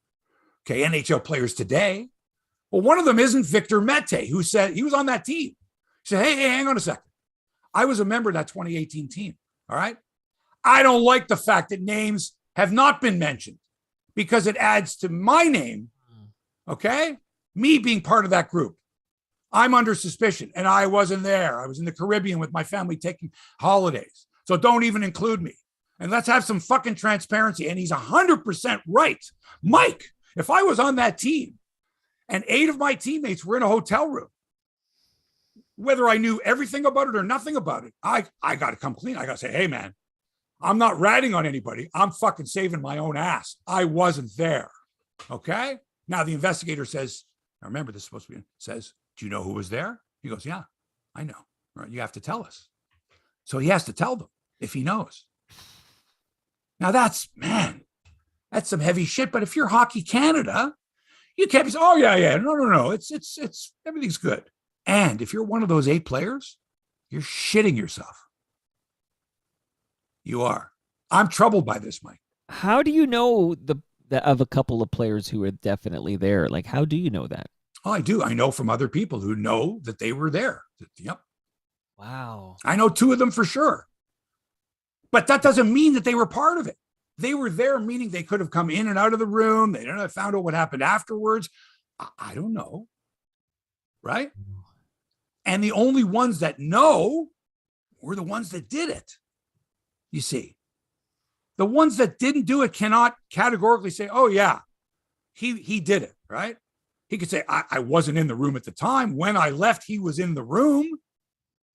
Okay, NHL players today. Well, one of them isn't Victor Mete, who said he was on that team. He said, hey, hang on a second. I was a member of that 2018 team. All right. I don't like the fact that names have not been mentioned because it adds to my name. Okay. Me being part of that group. I'm under suspicion and I wasn't there. I was in the Caribbean with my family taking holidays. So don't even include me. And let's have some fucking transparency. And he's 100% right. Mike, if I was on that team and 8 of my teammates were in a hotel room, whether I knew everything about it or nothing about it, I got to come clean. I got to say, hey, man, I'm not ratting on anybody. I'm fucking saving my own ass. I wasn't there. Okay. Now the investigator says, I remember this is supposed to be, says, do you know who was there? He goes, yeah, I know. Right. You have to tell us. So he has to tell them if he knows. Now that's some heavy shit. But if you're Hockey Canada, you can't be saying, oh yeah. No. It's everything's good. And if you're one of those 8 players, you're shitting yourself. You are. I'm troubled by this, Mike. How do you know of a couple of players who are definitely there? Like, how do you know that? Oh, I do. I know from other people who know that they were there. Yep. Wow. I know 2 of them for sure. But that doesn't mean that they were part of it. They were there, meaning they could have come in and out of the room. They don't have found out what happened afterwards. I don't know. Right? And the only ones that know were the ones that did it. You see, the ones that didn't do it cannot categorically say, oh yeah, he did it. Right? He could say, I wasn't in the room at the time. When I left, he was in the room.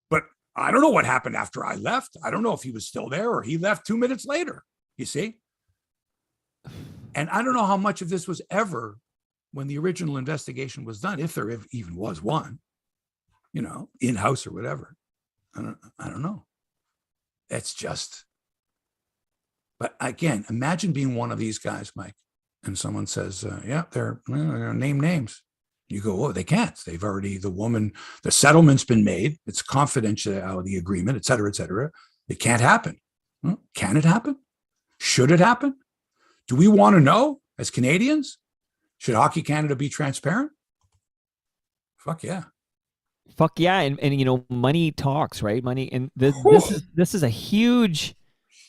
But I don't know what happened after I left. I don't know if he was still there or he left 2 minutes later. You see? And I don't know how much of this was ever when the original investigation was done, if there even was one, in-house or whatever. I don't know. It's just, but again, imagine being one of these guys, Mike, and someone says, yeah, they're name names. You go, oh, they can't. They've already, the settlement's been made. It's confidentiality agreement, et cetera, et cetera. It can't happen. Can it happen? Should it happen? Do we want to know as Canadians? Should Hockey Canada be transparent? Fuck yeah. Fuck yeah. And money talks, right? Money. And this is a huge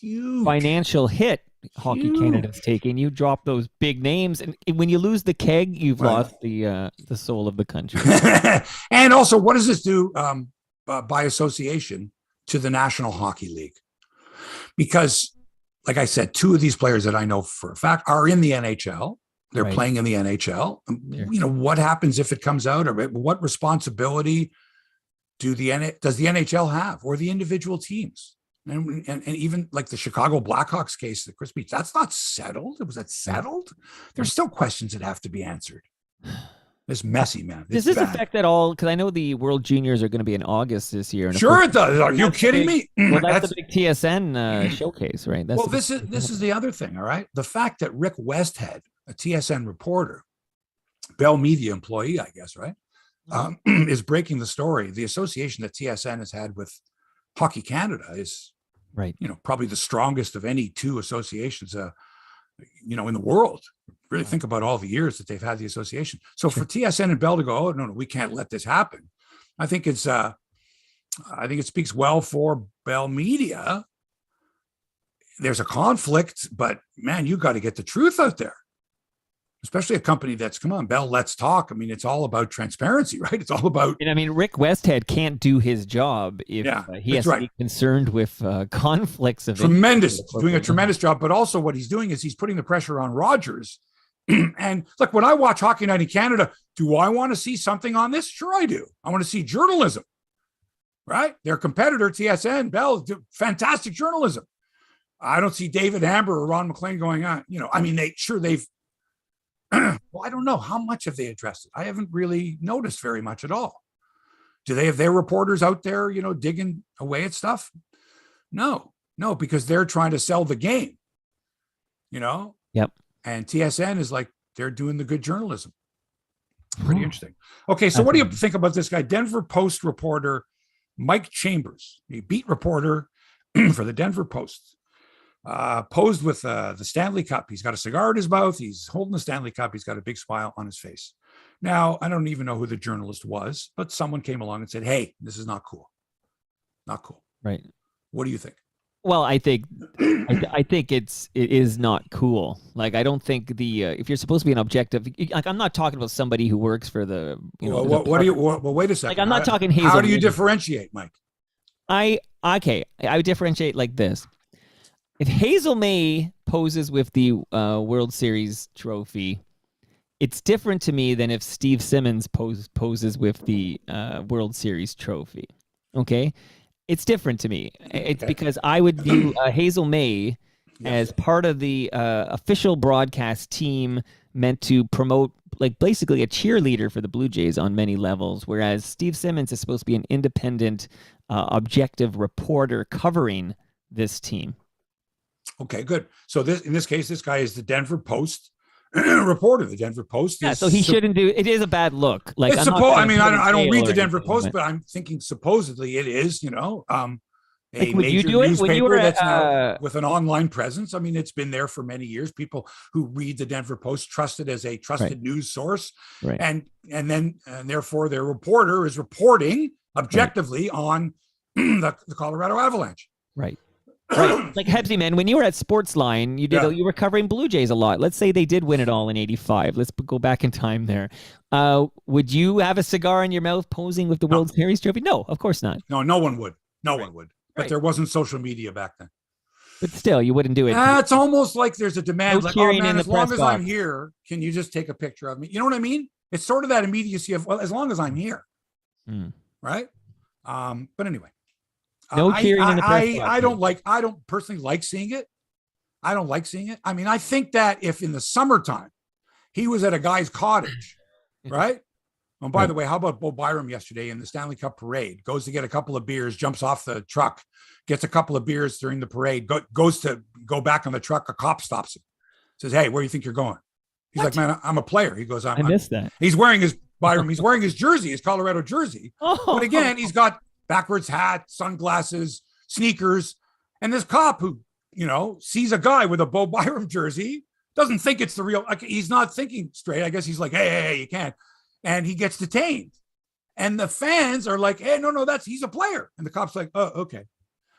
financial hit Hockey Canada's taking. You drop those big names, and when you lose the keg, you've lost the soul of the country. And also, what does this do by association to the National Hockey League? Because, like I said, 2 of these players that I know for a fact are in the NHL. They're playing in the NHL. Sure. What happens if it comes out? Or what responsibility does the NHL have, or the individual teams? And even like the Chicago Blackhawks case, the Chris Beach, that's not settled. Was that settled? There's still questions that have to be answered. It's messy, man. Does this affect at all? Because I know the World Juniors are going to be in August this year. And sure, it does. Are you kidding me? Well, that's the big TSN showcase, right? This is the other thing. All right, the fact that Rick Westhead, a TSN reporter, Bell Media employee, I guess, right, is breaking the story. The association that TSN has had with Hockey Canada is, probably the strongest of any 2 associations, in the world. Really think about all the years that they've had the association. So for TSN and Bell to go, oh no, we can't let this happen. I think it speaks well for Bell Media. There's a conflict, but man, you got to get the truth out there. Especially a company that's, come on, Bell, let's talk. I mean, it's all about transparency, right? It's all about. And I mean, Rick Westhead can't do his job if he has to be concerned with conflicts of tremendous, doing a tremendous job. But also, what he's doing is he's putting the pressure on Rogers. And look, when I watch Hockey Night in Canada, do I want to see something on this? Sure, I do. I want to see journalism, right? Their competitor, TSN, Bell, do fantastic journalism. I don't see David Amber or Ron McLean going on. They've. Well, I don't know. How much have they addressed it? I haven't really noticed very much at all. Do they have their reporters out there, digging away at stuff? No, because they're trying to sell the game, Yep. And TSN is like, they're doing the good journalism. Pretty interesting. Okay, so what do you think about this guy, Denver Post reporter Mike Chambers, a beat reporter for the Denver Post? Posed with the Stanley Cup. He's got a cigar in his mouth. He's holding the Stanley Cup. He's got a big smile on his face. Now, I don't even know who the journalist was, but someone came along and said, hey, this is not cool. Not cool. Right. What do you think? Well, I think it is not cool. Like, I don't think the if you're supposed to be an objective, like, I'm not talking about somebody who works for the Well, what do you? Well, wait a second. Like, I'm not talking How Hazel do you May. differentiate, Mike? I would differentiate like this. If Hazel May poses with the World Series trophy, it's different to me than if Steve Simmons poses with the World Series trophy. Okay? It's different to me. It's because I would view Hazel May as part of the official broadcast team meant to promote, like, basically a cheerleader for the Blue Jays on many levels, whereas Steve Simmons is supposed to be an independent, objective reporter covering this team. Okay, good. So in this case, this guy is the Denver Post reporter. The Denver Post is so he shouldn't do it. Is a bad look. Like, it's I don't read the Denver Post, but I'm thinking supposedly it is, a like, would you major do it when you newspaper were that's now with an online presence. I mean, it's been there for many years. People who read the Denver Post trust it as a trusted news source, and therefore their reporter is reporting objectively on the Colorado Avalanche. Right. Right. Like, Hebsy, man, when you were at Sportsline, you were covering Blue Jays a lot. Let's say they did win it all in '85. Let's go back in time there. Would you have a cigar in your mouth posing with the World Series trophy? No, of course not. No one would. No one would. But there wasn't social media back then. But still, you wouldn't do it. It's almost like there's a demand, like, oh man, as long as box. I'm here, can you just take a picture of me? You know what I mean? It's sort of that immediacy of, well, as long as I'm here. Right? But anyway. No cheering in the press box. I don't personally like seeing it. I don't like seeing it. I mean, I think that if in the summertime he was at a guy's cottage, right? Oh, by the way, how about Bo Byram yesterday in the Stanley Cup parade? Goes to get a couple of beers, jumps off the truck, gets a couple of beers during the parade, goes to go back on the truck. A cop stops him, says, "Hey, where do you think you're going?" He's like, "Man, I'm a player." He goes, I missed that. He's wearing his jersey, his Colorado jersey. But again, he's got backwards hat, sunglasses, sneakers. And this cop who, sees a guy with a Bo Byram jersey, doesn't think it's the real, like, he's not thinking straight. I guess he's like, hey, you can't. And he gets detained. And the fans are like, hey, no, he's a player. And the cop's like, oh, okay.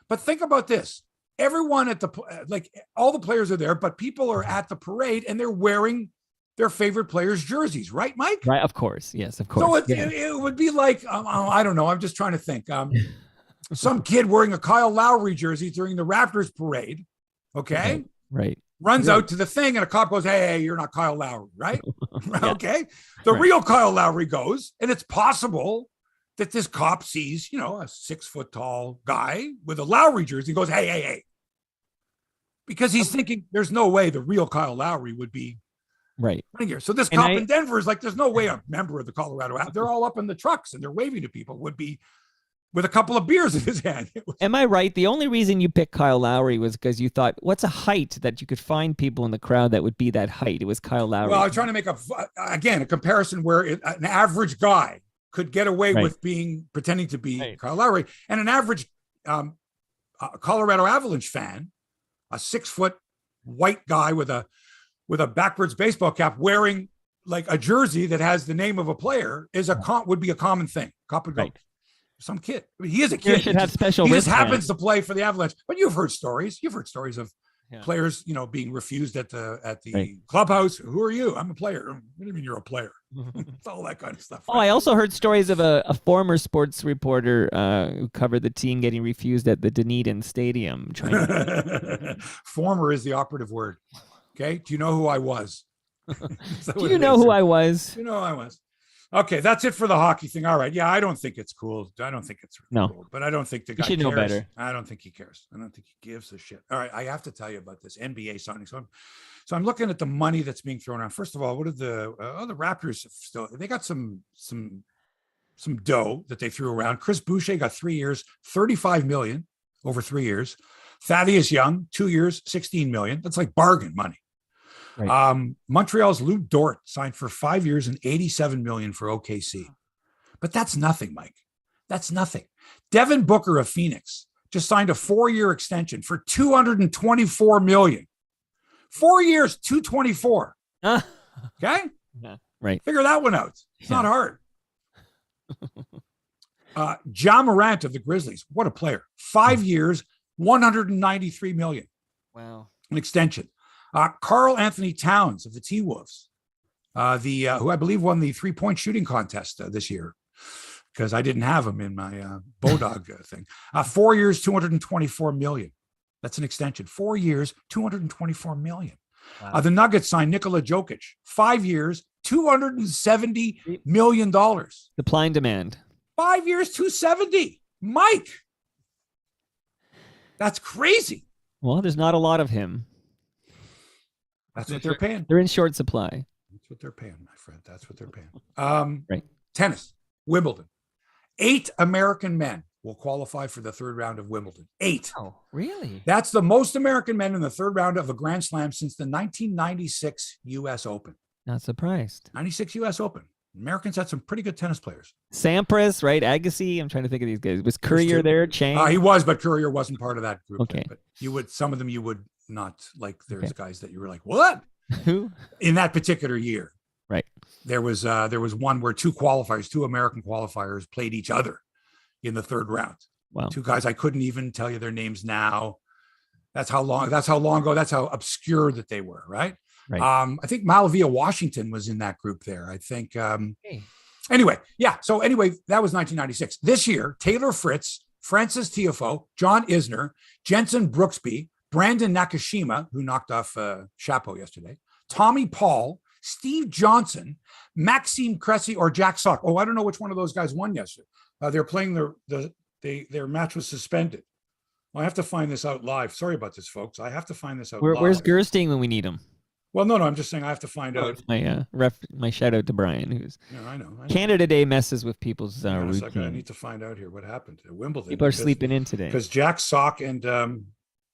But think about this. Everyone all the players are there, but people are at the parade and they're wearing their favorite players' jerseys, right, Mike? Right, of course. Yes, of course. So it would be like, I don't know. I'm just trying to think. Some kid wearing a Kyle Lowry jersey during the Raptors parade, okay? Right. Runs out to the thing and a cop goes, hey, you're not Kyle Lowry, right? Okay. The real Kyle Lowry goes, and it's possible that this cop sees, a 6-foot-tall guy with a Lowry jersey. He goes, hey. Because he's thinking there's no way the real Kyle Lowry would be right here. So this cop in Denver is like, there's no way a member of the Colorado, they're all up in the trucks and they're waving to people, would be with a couple of beers in his hand. Am I right? The only reason you picked Kyle Lowry was because you thought, what's a height that you could find people in the crowd that would be that height? It was Kyle Lowry. Well, I was trying to make a comparison where an average guy could get away with pretending to be Kyle Lowry, and an average Colorado Avalanche fan, a 6-foot white guy with a backwards baseball cap wearing like a jersey that has the name of a player would be a common thing. Cop would go, some kid. I mean, he is a kid. Should have special. He just happens to play for the Avalanche. But you've heard stories. You've heard stories of players, being refused at the clubhouse. Who are you? I'm a player. What do you mean you're a player? It's all that kind of stuff. Oh, I also heard stories of a former sports reporter who covered the team getting refused at the Dunedin Stadium. Former is the operative word. Okay. Do you know who I was? Do you know who I was? You know who I was. Okay, that's it for the hockey thing. All right. Yeah, I don't think it's cool. I don't think it's cool, but I don't think the guy should cares. Know better. I don't think he cares. I don't think he gives a shit. All right, I have to tell you about this NBA signing. So I'm looking at the money that's being thrown around. First of all, what are the Raptors still? They got some dough that they threw around. Chris Boucher got 3 years, $35 million over 3 years. Thaddeus Young, 2 years, $16 million. That's like bargain money. Right. Montreal's Lou Dort signed for 5 years and $87 million for OKC. But that's nothing, Mike. That's nothing. Devin Booker of Phoenix just signed a 4-year extension for $224 million. 4 years, 224. Okay? Yeah, right. Figure that one out. It's not hard. Ja Morant of the Grizzlies. What a player. 5 years, $193 million. Wow. An extension. Karl Anthony Towns of the T-Wolves, who I believe won the 3-point shooting contest this year, because I didn't have him in my Bodog thing. 4 years, $224 million. That's an extension. 4 years, $224 million. Wow. The Nuggets signed Nikola Jokic. 5 years, $270 million. Supply and demand. 5 years, 270. Mike. That's crazy. Well, there's not a lot of him. That's what they're paying. They're in short supply. That's what they're paying, my friend. That's what they're paying. Right. Tennis, Wimbledon. 8 American men will qualify for the third round of Wimbledon. 8. Oh, really? That's the most American men in the third round of a Grand Slam since the 1996 U.S. Open. Not surprised. 96 U.S. Open. Americans had some pretty good tennis players. Sampras, right? Agassi. I'm trying to think of these guys. Was Courier there? Chang? He was, but Courier wasn't part of that group. Okay. There. But some of them you would not like. There's guys that you were like, what? Who? In that particular year. Right. There was one where 2 American qualifiers played each other in the third round. Wow. 2 guys. I couldn't even tell you their names now. That's how long ago, that's how obscure that they were. Right. Right. I think Malavia Washington was in that group there. I think, anyway. Yeah. So anyway, that was 1996. This year, Taylor Fritz, Francis Tiafoe, John Isner, Jensen Brooksby, Brandon Nakashima, who knocked off Chapeau yesterday, Tommy Paul, Steve Johnson, Maxime Cressy, or Jack Sock. Oh, I don't know which one of those guys won yesterday. They're playing their match was suspended. Well, I have to find this out live. Sorry about this, folks. I have to find this out live. Where's Gerstein when we need him? Well, no, I'm just saying I have to find out. My shout out to Brian, who's I know. Canada Day messes with people's routine. I need to find out here what happened at Wimbledon. People are sleeping in today. Because Jack Sock and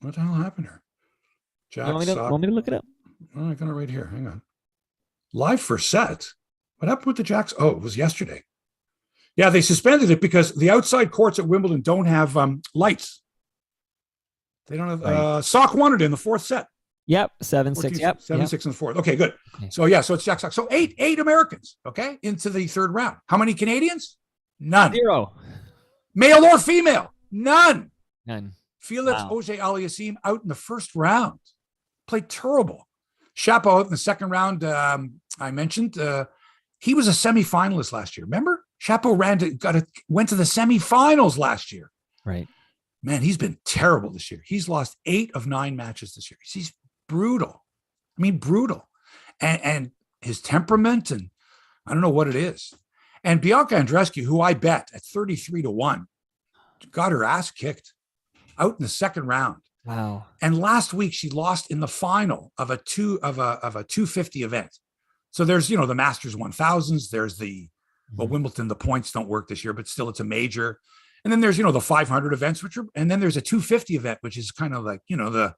what the hell happened here? Want me to look it up? Oh, I got it right here. Hang on. Live for set. What happened with the Jacks? Oh, it was yesterday. Yeah, they suspended it because the outside courts at Wimbledon don't have lights. They don't have. Sock won it in the 4th set. Yep, 7-6. Yep, 7-6 in the 4th. Okay, good. Okay. So it's Jack Sock. So eight Americans. Okay, into the third round. How many Canadians? None. 0. Male or female? None. Felix Wow. Auger-Aliassime out in the first round. Played terrible. Chapeau out in the second round. I mentioned he was a semifinalist last year. Remember? Chapeau went to the semifinals last year. Right. Man, he's been terrible this year. He's lost 8 of 9 matches this year. He's brutal. I mean, brutal. And his temperament, and I don't know what it is. And Bianca Andreescu, who I bet at 33-1, got her ass kicked out in the second round. Wow. And last week she lost in the final of a 250 event. So there's, the Masters 1000s. There's Wimbledon, the points don't work this year, but still it's a major. And then there's, the 500 events, and then there's a 250 event, which is kind of like, the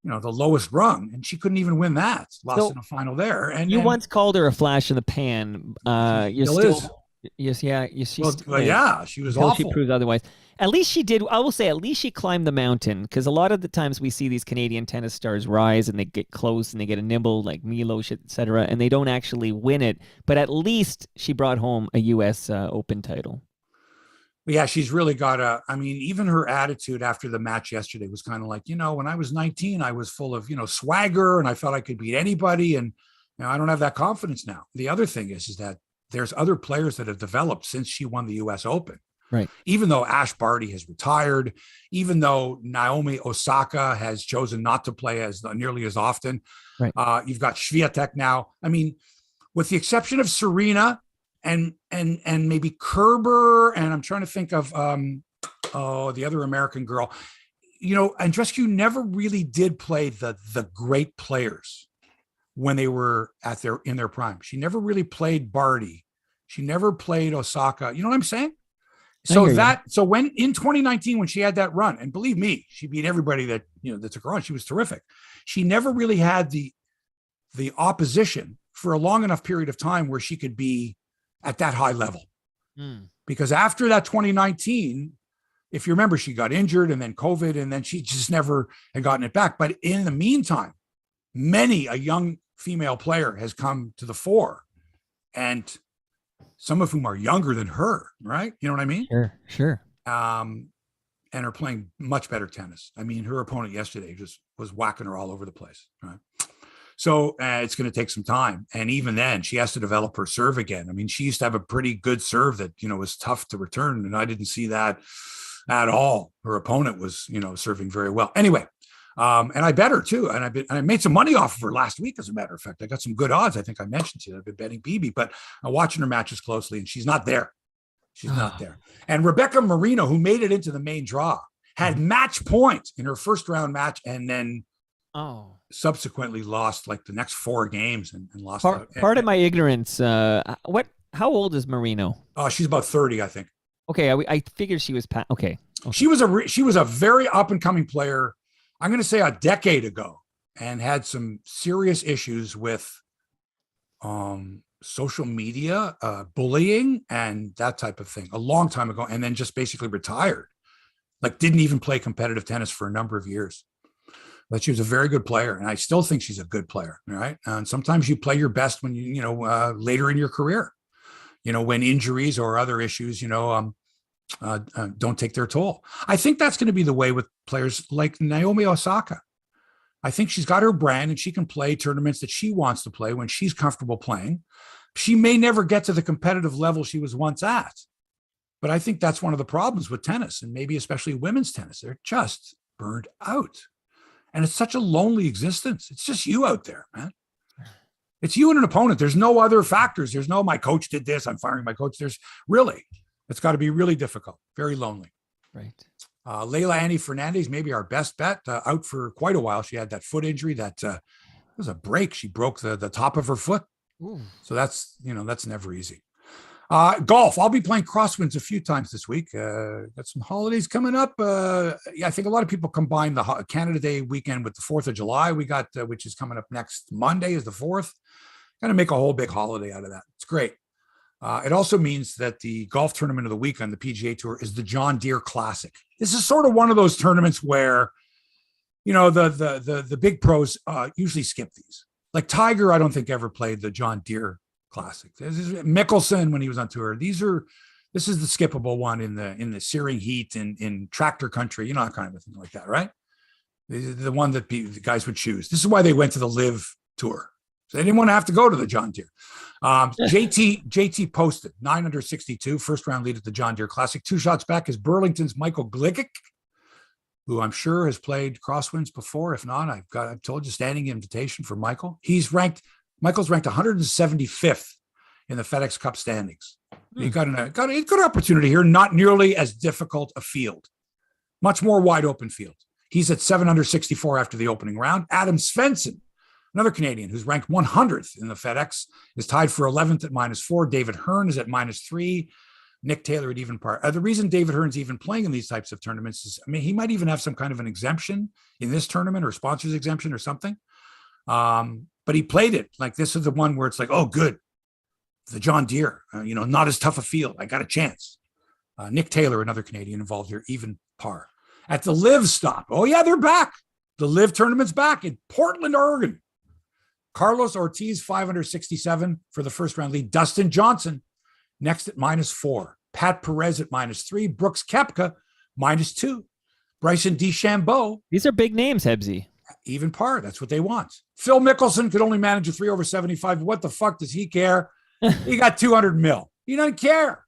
lowest rung. And she couldn't even win that. Lost in a final there. And you once called her a flash in the pan. You're still. Yes, yeah. She was awful. She proved otherwise. At least she did. I will say, at least she climbed the mountain, because a lot of the times we see these Canadian tennis stars rise and they get close and they get a nibble, like Milos, etc., and they don't actually win it. But at least she brought home a U.S. Open title. Yeah, she's really got even her attitude after the match yesterday was kind of like, when I was 19, I was full of, swagger, and I felt I could beat anybody. And I don't have that confidence now. The other thing is that there's other players that have developed since she won the U.S. Open. Right. Even though Ash Barty has retired, even though Naomi Osaka has chosen not to play as nearly as often, right. You've got Swiatek now. I mean, with the exception of Serena and maybe Kerber, and I'm trying to think of the other American girl, Andreescu never really did play the great players when they were in their prime. She never really played Barty. She never played Osaka. You know what I'm saying? So when in 2019, when she had that run, and believe me, she beat everybody that took her on. She was terrific. She never really had the opposition for a long enough period of time where she could be at that high level. Because after that 2019, if you remember, she got injured and then COVID, and then she just never had gotten it back. But in the meantime, many a young female player has come to the fore, and some of whom are younger than her, right? You know what I mean? Sure. And are playing much better tennis. I mean, her opponent yesterday just was whacking her all over the place, right? So it's going to take some time. And even then, she has to develop her serve again. I mean, she used to have a pretty good serve that, was tough to return. And I didn't see that at all. Her opponent was, serving very well. Anyway, and I bet her too. And I made some money off of her last week, as a matter of fact. I got some good odds. I think I mentioned to you, I've been betting BB, but I'm watching her matches closely and she's not there. She's not there. And Rebecca Marino, who made it into the main draw, had match point in her first round match and then subsequently lost like the next 4 games and lost. Part of my ignorance. How old is Marino? She's about 30, I think. Okay, I figured she was okay. She was a very up and coming player. I'm going to say a decade ago, and had some serious issues with social media, bullying, and that type of thing a long time ago, and then just basically retired. Like, didn't even play competitive tennis for a number of years. But she was a very good player, and I still think she's a good player, right? And sometimes you play your best when later in your career, when injuries or other issues, don't take their toll. I think that's going to be the way with players like Naomi Osaka. I think she's got her brand and she can play tournaments that she wants to play when she's comfortable playing. She may never get to the competitive level she was once at, but I think that's one of the problems with tennis, and maybe especially women's tennis. They're just burned out. And it's such a lonely existence. It's just you out there, man. It's you and an opponent. There's no other factors. There's no, my coach did this, I'm firing my coach. It's got to be really difficult, very lonely. Right. Leila Annie Fernandez, maybe our best bet, out for quite a while. She had that foot injury that was a break. She broke the top of her foot. Ooh. So that's never easy. Golf. I'll be playing crosswinds a few times this week. Got some holidays coming up. I think a lot of people combine the Canada Day weekend with the 4th of July. We got, which is coming up next Monday is the 4th. Going to make a whole big holiday out of that. It's great. It also means that the golf tournament of the week on the PGA Tour is the John Deere Classic. This is sort of one of those tournaments where, the big pros usually skip these. Like Tiger, I don't think ever played the John Deere Classic. This is Mickelson when he was on tour. This is the skippable one in the searing heat in tractor country, that kind of a thing like that, right? The one that the guys would choose. This is why they went to the Live Tour. So they didn't want to have to go to the John Deere. JT posted 9 under 62, first round lead at the John Deere Classic. 2 shots back is Burlington's Michael Glick, who I'm sure has played crosswinds before. If not, I've told you, standing invitation for Michael. Michael's ranked 175th in the FedEx Cup standings. He got a good opportunity here. Not nearly as difficult a field, much more wide open field. He's at 7 under 64 after the opening round. Adam Svensson, another Canadian who's ranked 100th in the FedEx, is tied for 11th at -4. David Hearn is at -3. Nick Taylor at even par. The reason David Hearn's even playing in these types of tournaments is, he might even have some kind of an exemption in this tournament, or sponsors exemption or something. But he played it. Like, this is the one where it's like, oh, good. The John Deere, not as tough a field. I got a chance. Nick Taylor, another Canadian involved here, even par. At the Live stop. Oh, yeah, they're back. The Live tournament's back in Portland, Oregon. Carlos Ortiz, 5 under 67 for the first round lead. Dustin Johnson, next at -4. Pat Perez at -3. Brooks Koepka, -2. Bryson DeChambeau. These are big names, Hebsy. Even par. That's what they want. Phil Mickelson could only manage a 3 over 75. What the fuck does he care? He got 200 mil. He doesn't care.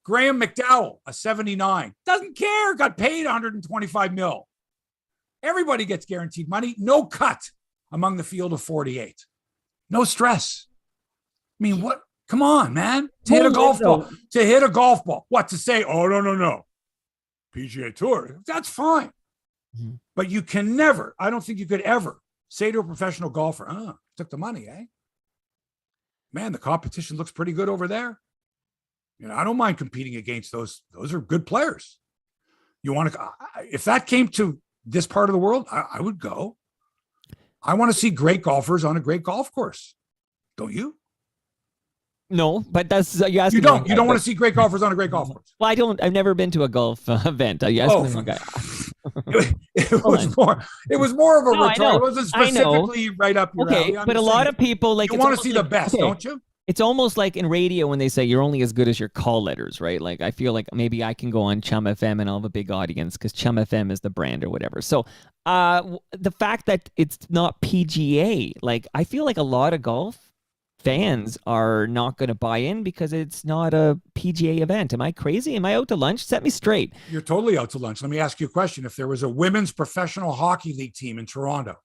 Graham McDowell, a 79. Doesn't care. Got paid 125 mil. Everybody gets guaranteed money. No cut among the field of 48. No stress. I mean, what? Come on, man. To hit a golf ball. What to say? Oh, no. PGA Tour. That's fine. Mm-hmm. But you can never, I don't think you could ever say to a professional golfer, took the money, eh? Man, the competition looks pretty good over there. I don't mind competing against those. Those are good players. You want to, if that came to this part of the world, I would go. I want to see great golfers on a great golf course. Don't you? No, but that's you don't want to see great golfers on a great golf course. Well, I've never been to a golf event. It was more of a rhetorical. It wasn't specifically right up your alley. But a lot of people you want to see the best, don't you? It's almost like in radio when they say you're only as good as your call letters, right? Like I feel like maybe I can go on Chum FM and I'll have a big audience because Chum FM is the brand or whatever. So the fact that it's not PGA, like I feel like a lot of golf fans are not going to buy in because it's not a PGA event. Am I crazy? Am I out to lunch? Set me straight. You're totally out to lunch. Let me ask you a question. If there was a women's professional hockey league team in Toronto,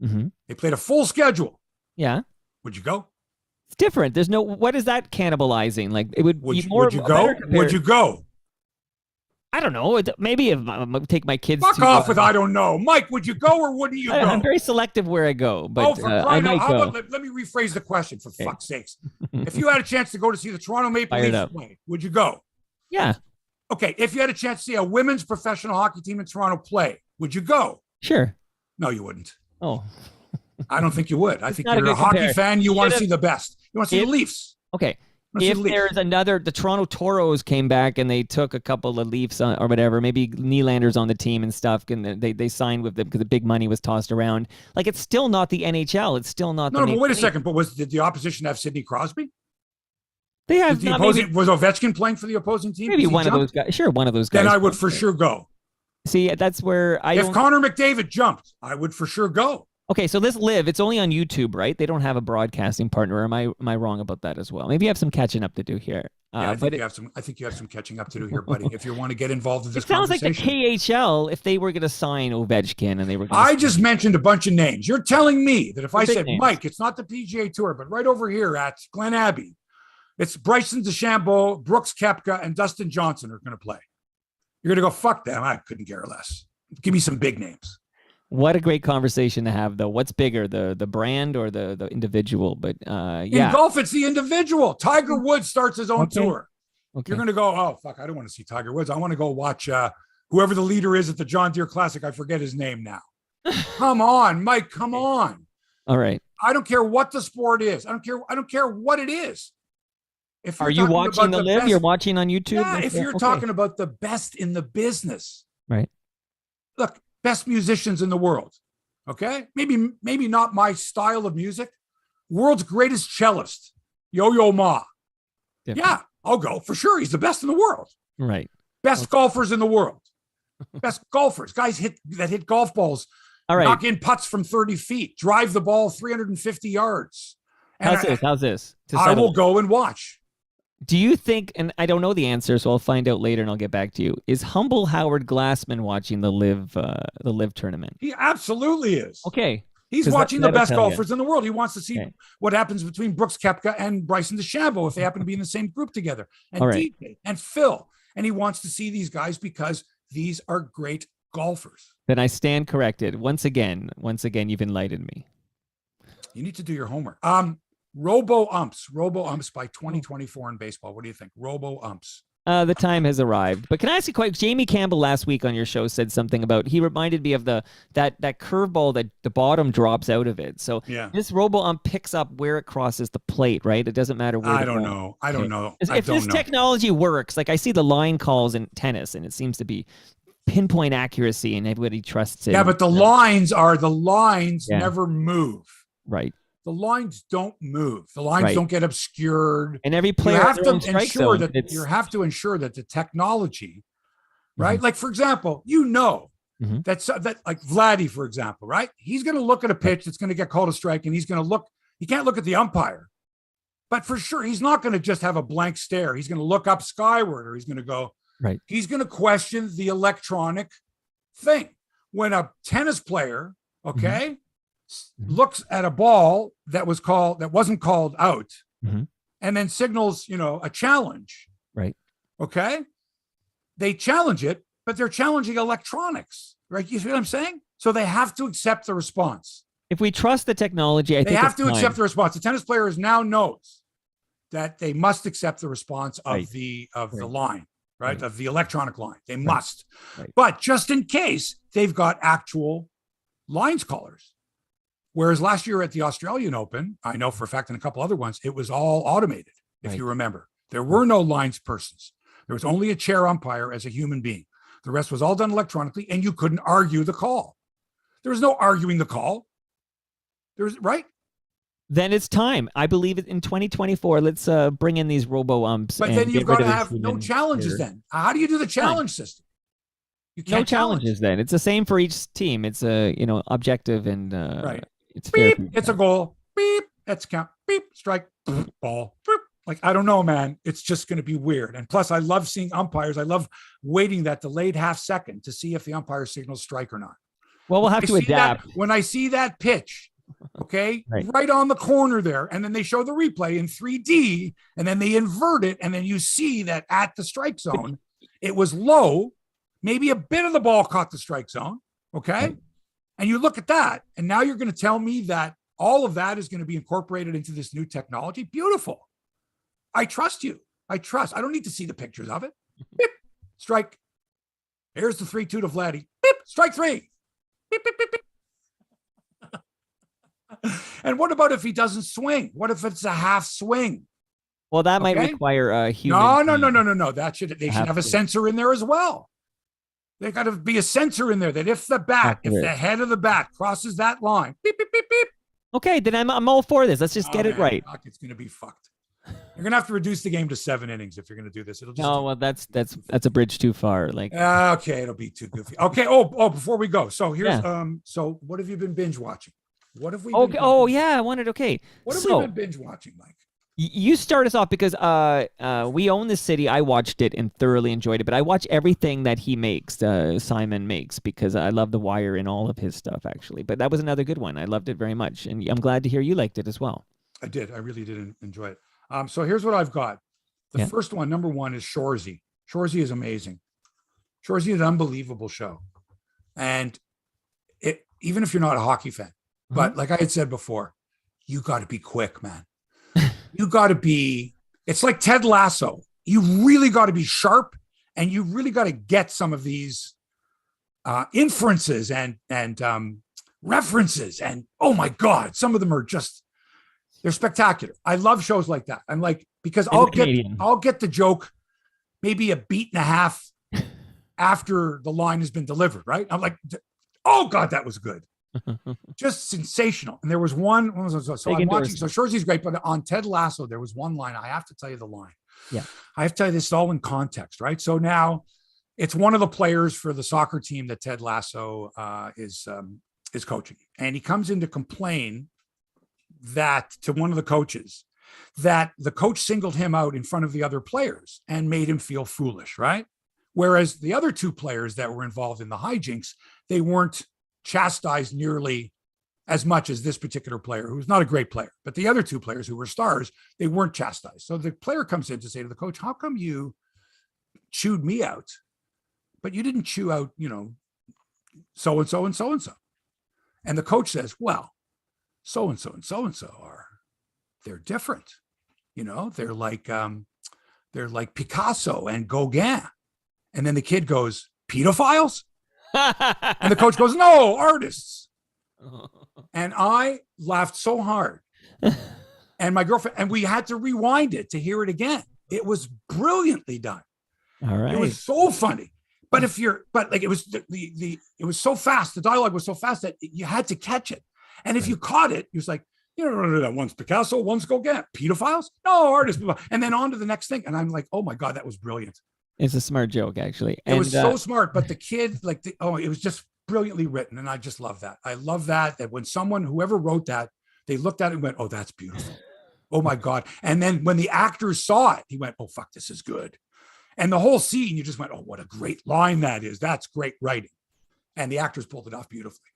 they played a full schedule. Yeah. Would you go? It's different. There's no, what is that cannibalizing? Like it would Would be you, more. would you go? Would you go? I don't know. Maybe if I take my kids. Fuck off with I don't know. Mike, would you go or wouldn't you go? I'm very selective where I go, but I might go. Let me rephrase the question for fuck's sakes. If you had a chance to go to see the Toronto Maple Leafs play, would you go? Yeah. Okay. If you had a chance to see a women's professional hockey team in Toronto play, would you go? Sure. No, you wouldn't. Oh. I don't think you would. I think you're a hockey fan. You want to see the best. You want to see the Leafs. Okay. If there's another, the Toronto Toros came back and they took a couple of Leafs or whatever, maybe Nylander's on the team and stuff, and they signed with them because the big money was tossed around. Like, it's still not the NHL. It's still not. No, but wait a second. But did the opposition have Sidney Crosby? They have. Was Ovechkin playing for the opposing team? Maybe one of those guys. Sure, one of those guys. Then I would for sure go. See, that's where If Connor McDavid jumped, I would for sure go. Okay, so this live, it's only on YouTube, right? They don't have a broadcasting partner. Am I wrong about that as well? Maybe you have some catching up to do here. I think you have some catching up to do here, buddy. If you want to get involved in this sounds conversation. Like the KHL, if they were going to sign Ovechkin and they were. I just mentioned a bunch of names. You're telling me that if I said, names. Mike, it's not the PGA Tour, but right over here at Glen Abbey, it's Bryson DeChambeau, Brooks Koepka, and Dustin Johnson are going to play. You're going to go, fuck them. I couldn't care less. Give me some big names. What a great conversation to have, though. What's bigger, the brand or the individual? But in golf, it's the individual. Tiger Woods starts his own tour. Okay. You're going to go, oh, fuck, I don't want to see Tiger Woods. I want to go watch whoever the leader is at the John Deere Classic. I forget his name now. Come on, Mike, come on. All right. I don't care what the sport is. I don't care what it is. Are you watching the live? You're watching on YouTube? Yeah, if you're talking about the best in the business. Right. Look, best musicians in the world. Okay? Maybe not my style of music. World's greatest cellist, Yo-Yo Ma. Different. Yeah, I'll go for sure. He's the best in the world. Right. Best golfers in the world. Best golfers. Guys hit golf balls. All right. Knock in putts from 30 feet. Drive the ball 350 yards. And How's this? I will go and watch. Do you think, and I don't know the answer, so I'll find out later and I'll get back to you. Is humble Howard Glassman watching the live tournament? He absolutely is. Okay. He's watching the best golfers in the world. He wants to see what happens between Brooks Koepka and Bryson DeChambeau if they happen to be in the same group together. And DJ and Phil. And he wants to see these guys because these are great golfers. Then I stand corrected. Once again, you've enlightened me. You need to do your homework. Robo-umps by 2024 in baseball. What do you think? Robo-umps. The time has arrived. But can I ask you a question? Jamie Campbell last week on your show said something about, he reminded me of that curveball that the bottom drops out of it. So this robo-ump picks up where it crosses the plate, right? It doesn't matter where. I don't know. If this technology works, like I see the line calls in tennis and it seems to be pinpoint accuracy and everybody trusts it. Yeah, but the lines never move. Right. The lines don't move. The lines don't get obscured. And every player you have to ensure that the technology, right? Like for example, that like Vladdy, for example, right? He's going to look at a pitch that's going to get called a strike, and he's going to look. He can't look at the umpire, but for sure, he's not going to just have a blank stare. He's going to look up skyward, or he's going to go. Right. He's going to question the electronic thing. When a tennis player, looks at a ball that wasn't called out, and then signals, a challenge. Right. Okay. They challenge it, but they're challenging electronics, right? You see what I'm saying? So they have to accept the response. If we trust the technology, I think they have to accept the response. The tennis players now knows that they must accept the response of the line, right? Of the electronic line. They must. Right. But just in case, they've got actual lines callers. Whereas last year at the Australian Open, I know for a fact, and a couple other ones, it was all automated, if you remember. There were no lines persons. There was only a chair umpire as a human being. The rest was all done electronically, and you couldn't argue the call. There was no arguing the call. Right? Then it's time. I believe it in 2024. Let's bring in these robo umps. But and then you've get rid got to of have no human challenges error. then. How do you do the challenge system? You No can't challenge. challenges then. It's the same for each team. It's objective and Right. it's fair. Beep, it's a goal. Beep, that's count. Beep, strike, ball. Beep. Like, I don't know, man. It's just going to be weird. And plus, I love seeing umpires. I love waiting that delayed half second to see if the umpire signals strike or not. Well, we'll have to adapt. When I see that pitch, okay, Right. right on the corner there, and then they show the replay in 3D, and then they invert it, and then you see that at the strike zone, it was low. Maybe a bit of the ball caught the strike zone, okay? Right. And you look at that, and now you're going to tell me that all of that is going to be incorporated into this new technology? Beautiful. I trust you. I don't need to see the pictures of it. Beep, strike. Here's the 3-2 to Vladdy. Beep, strike 3. Beep, beep, beep, beep. And what about if he doesn't swing? What if it's a half swing? Well, that might require a human. No. They should have a sensor in there as well. They got to be a sensor in there that if the head of the bat crosses that line, beep, beep, beep, beep. Okay, then I'm all for this. Let's just get it right. It's going to be fucked. You're going to have to reduce the game to 7 innings if you're going to do this. It'll just that's a bridge too far. Like, okay, it'll be too goofy. Okay. Before we go, so here's so what have you been binge watching? What have we? Okay. Oh yeah, I wanted. Okay. What have we been binge watching, Mike? You start us off because we own the city. I watched it and thoroughly enjoyed it, but I watch everything that he makes, Simon makes, because I love The Wire and all of his stuff, actually. But that was another good one. I loved it very much, and I'm glad to hear you liked it as well. I did. I really did enjoy it. So here's what I've got. The first one, number one, is Shoresy. Shoresy is amazing. Shoresy is an unbelievable show, and even if you're not a hockey fan, but like I had said before, you got to be quick, man. You got to be, it's like Ted Lasso. You really got to be sharp, and you really got to get some of these inferences and references. And oh my God, some of them are just, they're spectacular. I love shows like that. I'm like, because I'll get the joke maybe a beat and a half after the line has been delivered, right? I'm like, oh God, that was good. Just sensational. And there was one, so I'm watching, so Shoresy's great, but on Ted Lasso, there was one line. I have to tell you the line. Yeah. I have to tell you this all in context, right? So now it's one of the players for the soccer team that Ted Lasso is coaching. And he comes in to complain that to one of the coaches, that the coach singled him out in front of the other players and made him feel foolish, right? Whereas the other two players that were involved in the hijinks, they weren't chastised nearly as much as this particular player, who's not a great player, but the other two players who were stars, they weren't chastised. So the player comes in to say to the coach, how come you chewed me out, but you didn't chew out, so-and-so and so-and-so? And the coach says, well, so-and-so and so-and-so they're different. They're like Picasso and Gauguin. And then the kid goes, pedophiles? And the coach goes, no, artists. And I laughed so hard. And my girlfriend, and we had to rewind it to hear it again. It was brilliantly done. All right. It was so funny. But it was it was so fast. The dialogue was so fast that you had to catch it. And if you caught it, it was like, one's Picasso, one's Gauguin. Pedophiles? No, artists. And then on to the next thing. And I'm like, oh my God, that was brilliant. It's a smart joke, actually. It was so smart, but the kid, it was just brilliantly written. And I just love that. I love that when whoever wrote that, they looked at it and went, oh, that's beautiful. Oh my God. And then when the actors saw it, he went, oh, fuck, this is good. And the whole scene, you just went, oh, what a great line that is. That's great writing. And the actors pulled it off beautifully.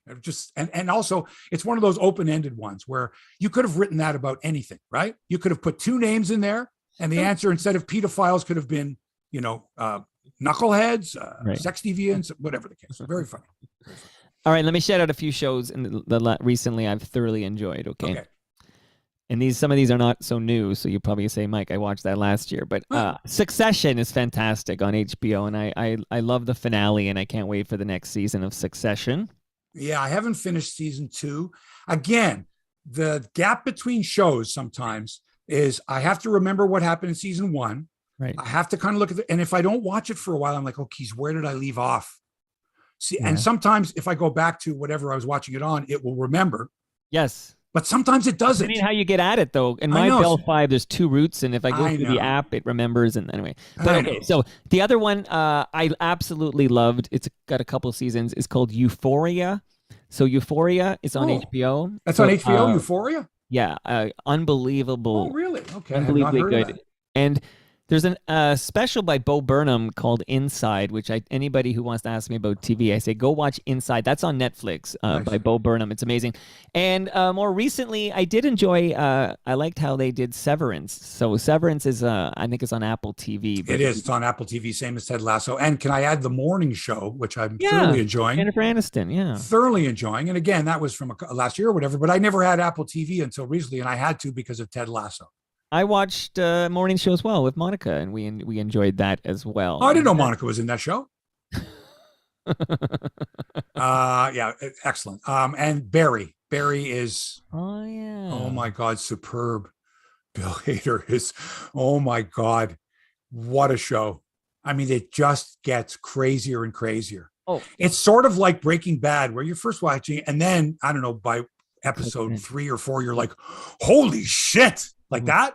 And also it's one of those open-ended ones where you could have written that about anything, right? You could have put two names in there, and the answer instead of pedophiles could have been, knuckleheads, sex deviants, whatever the case. Very funny. All right, let me shout out a few shows recently I've thoroughly enjoyed. Okay. And some of these are not so new, so you probably say, Mike, I watched that last year. But Succession is fantastic on HBO, and I love the finale, and I can't wait for the next season of Succession. Yeah, I haven't finished season 2. Again, the gap between shows sometimes is I have to remember what happened in season 1. Right. I have to kind of look at it, and if I don't watch it for a while, I'm like, oh, geez, where did I leave off? See, and sometimes if I go back to whatever I was watching it on, it will remember. Yes. but sometimes it doesn't. Depending how you get at it, though. In I my know. Bell 5, there's 2 routes, and if I go I through know. the app, it remembers. And anyway, I but okay. know. So the other one I absolutely loved. It's got a couple seasons. It's called Euphoria. So Euphoria is on HBO. That's so, on HBO. Euphoria. Yeah, unbelievable. Oh, really? Okay, I have not Unbelievably heard of good. that. And there's a special by Bo Burnham called Inside, which anybody who wants to ask me about TV, I say go watch Inside. That's on Netflix Nice. by Bo Burnham. It's amazing. And more recently, I did enjoy. I liked how they did Severance. So Severance is, I think, it's on Apple TV. It is. It's on Apple TV, same as Ted Lasso. And can I add the morning show, which I'm thoroughly enjoying? Jennifer Aniston, yeah. Thoroughly enjoying. And again, that was from last year or whatever, but I never had Apple TV until recently, and I had to because of Ted Lasso. I watched morning show as well with Monica, and we enjoyed that as well. Oh, I didn't know Monica was in that show. Yeah, excellent. And Barry is, oh yeah, oh my God, superb. Bill Hader is, oh my God, what a show. I mean, it just gets crazier and crazier. Oh, it's sort of like Breaking Bad, where you're first watching, and then I don't know, by episode 3 or 4, you're like, holy shit, like that.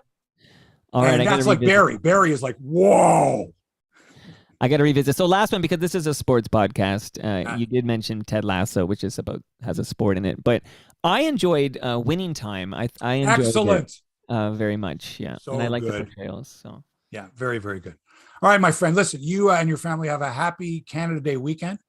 All right, and that's like Barry. Barry is like, whoa. I got to revisit. So last one, because this is a sports podcast. You did mention Ted Lasso, which is has a sport in it, but I enjoyed Winning Time. I enjoyed excellent it very much. Yeah, so and I like the good. portrayals. So yeah, very, very good. All right, my friend. Listen, you and your family have a happy Canada Day weekend.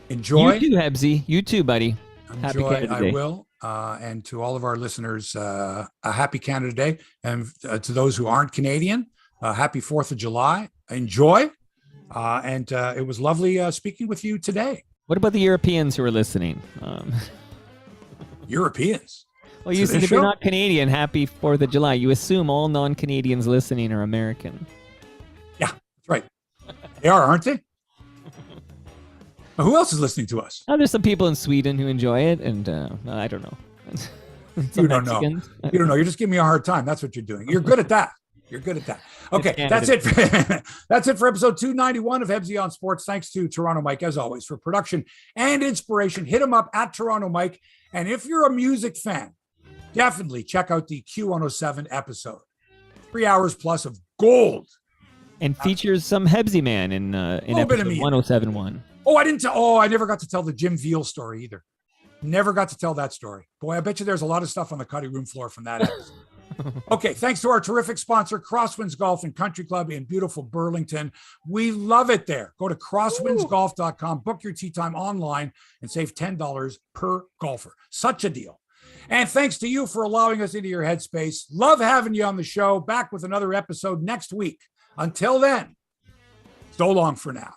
Enjoy. You too, Hebsy. You too, buddy. Happy Enjoy. Canada Day. I will. And to all of our listeners, a happy Canada Day. And to those who aren't Canadian, happy 4th of July. Enjoy. And it was lovely speaking with you today. What about the Europeans who are listening? Europeans? Well, you said if you're not Canadian, happy 4th of July. You assume all non-Canadians listening are American. Yeah, that's right. They are, aren't they? Who else is listening to us? Oh, there's some people in Sweden who enjoy it, and I don't know. You don't know. You don't know. You're just giving me a hard time. That's what you're doing. You're good at that. You're good at that. Okay, that's it. That's it for episode 291 of Hebsy on Sports. Thanks to Toronto Mike, as always, for production and inspiration. Hit him up at Toronto Mike. And if you're a music fan, definitely check out the Q107 episode. 3 hours plus of gold. And features some Hebsy man in episode 1071. Oh, I never got to tell the Jim Veal story either. Never got to tell that story. Boy, I bet you there's a lot of stuff on the cutting room floor from that episode. Okay, thanks to our terrific sponsor, Crosswinds Golf and Country Club in beautiful Burlington. We love it there. Go to crosswindsgolf.com, book your tee time online, and save $10 per golfer. Such a deal. And thanks to you for allowing us into your headspace. Love having you on the show. Back with another episode next week. Until then, so long for now.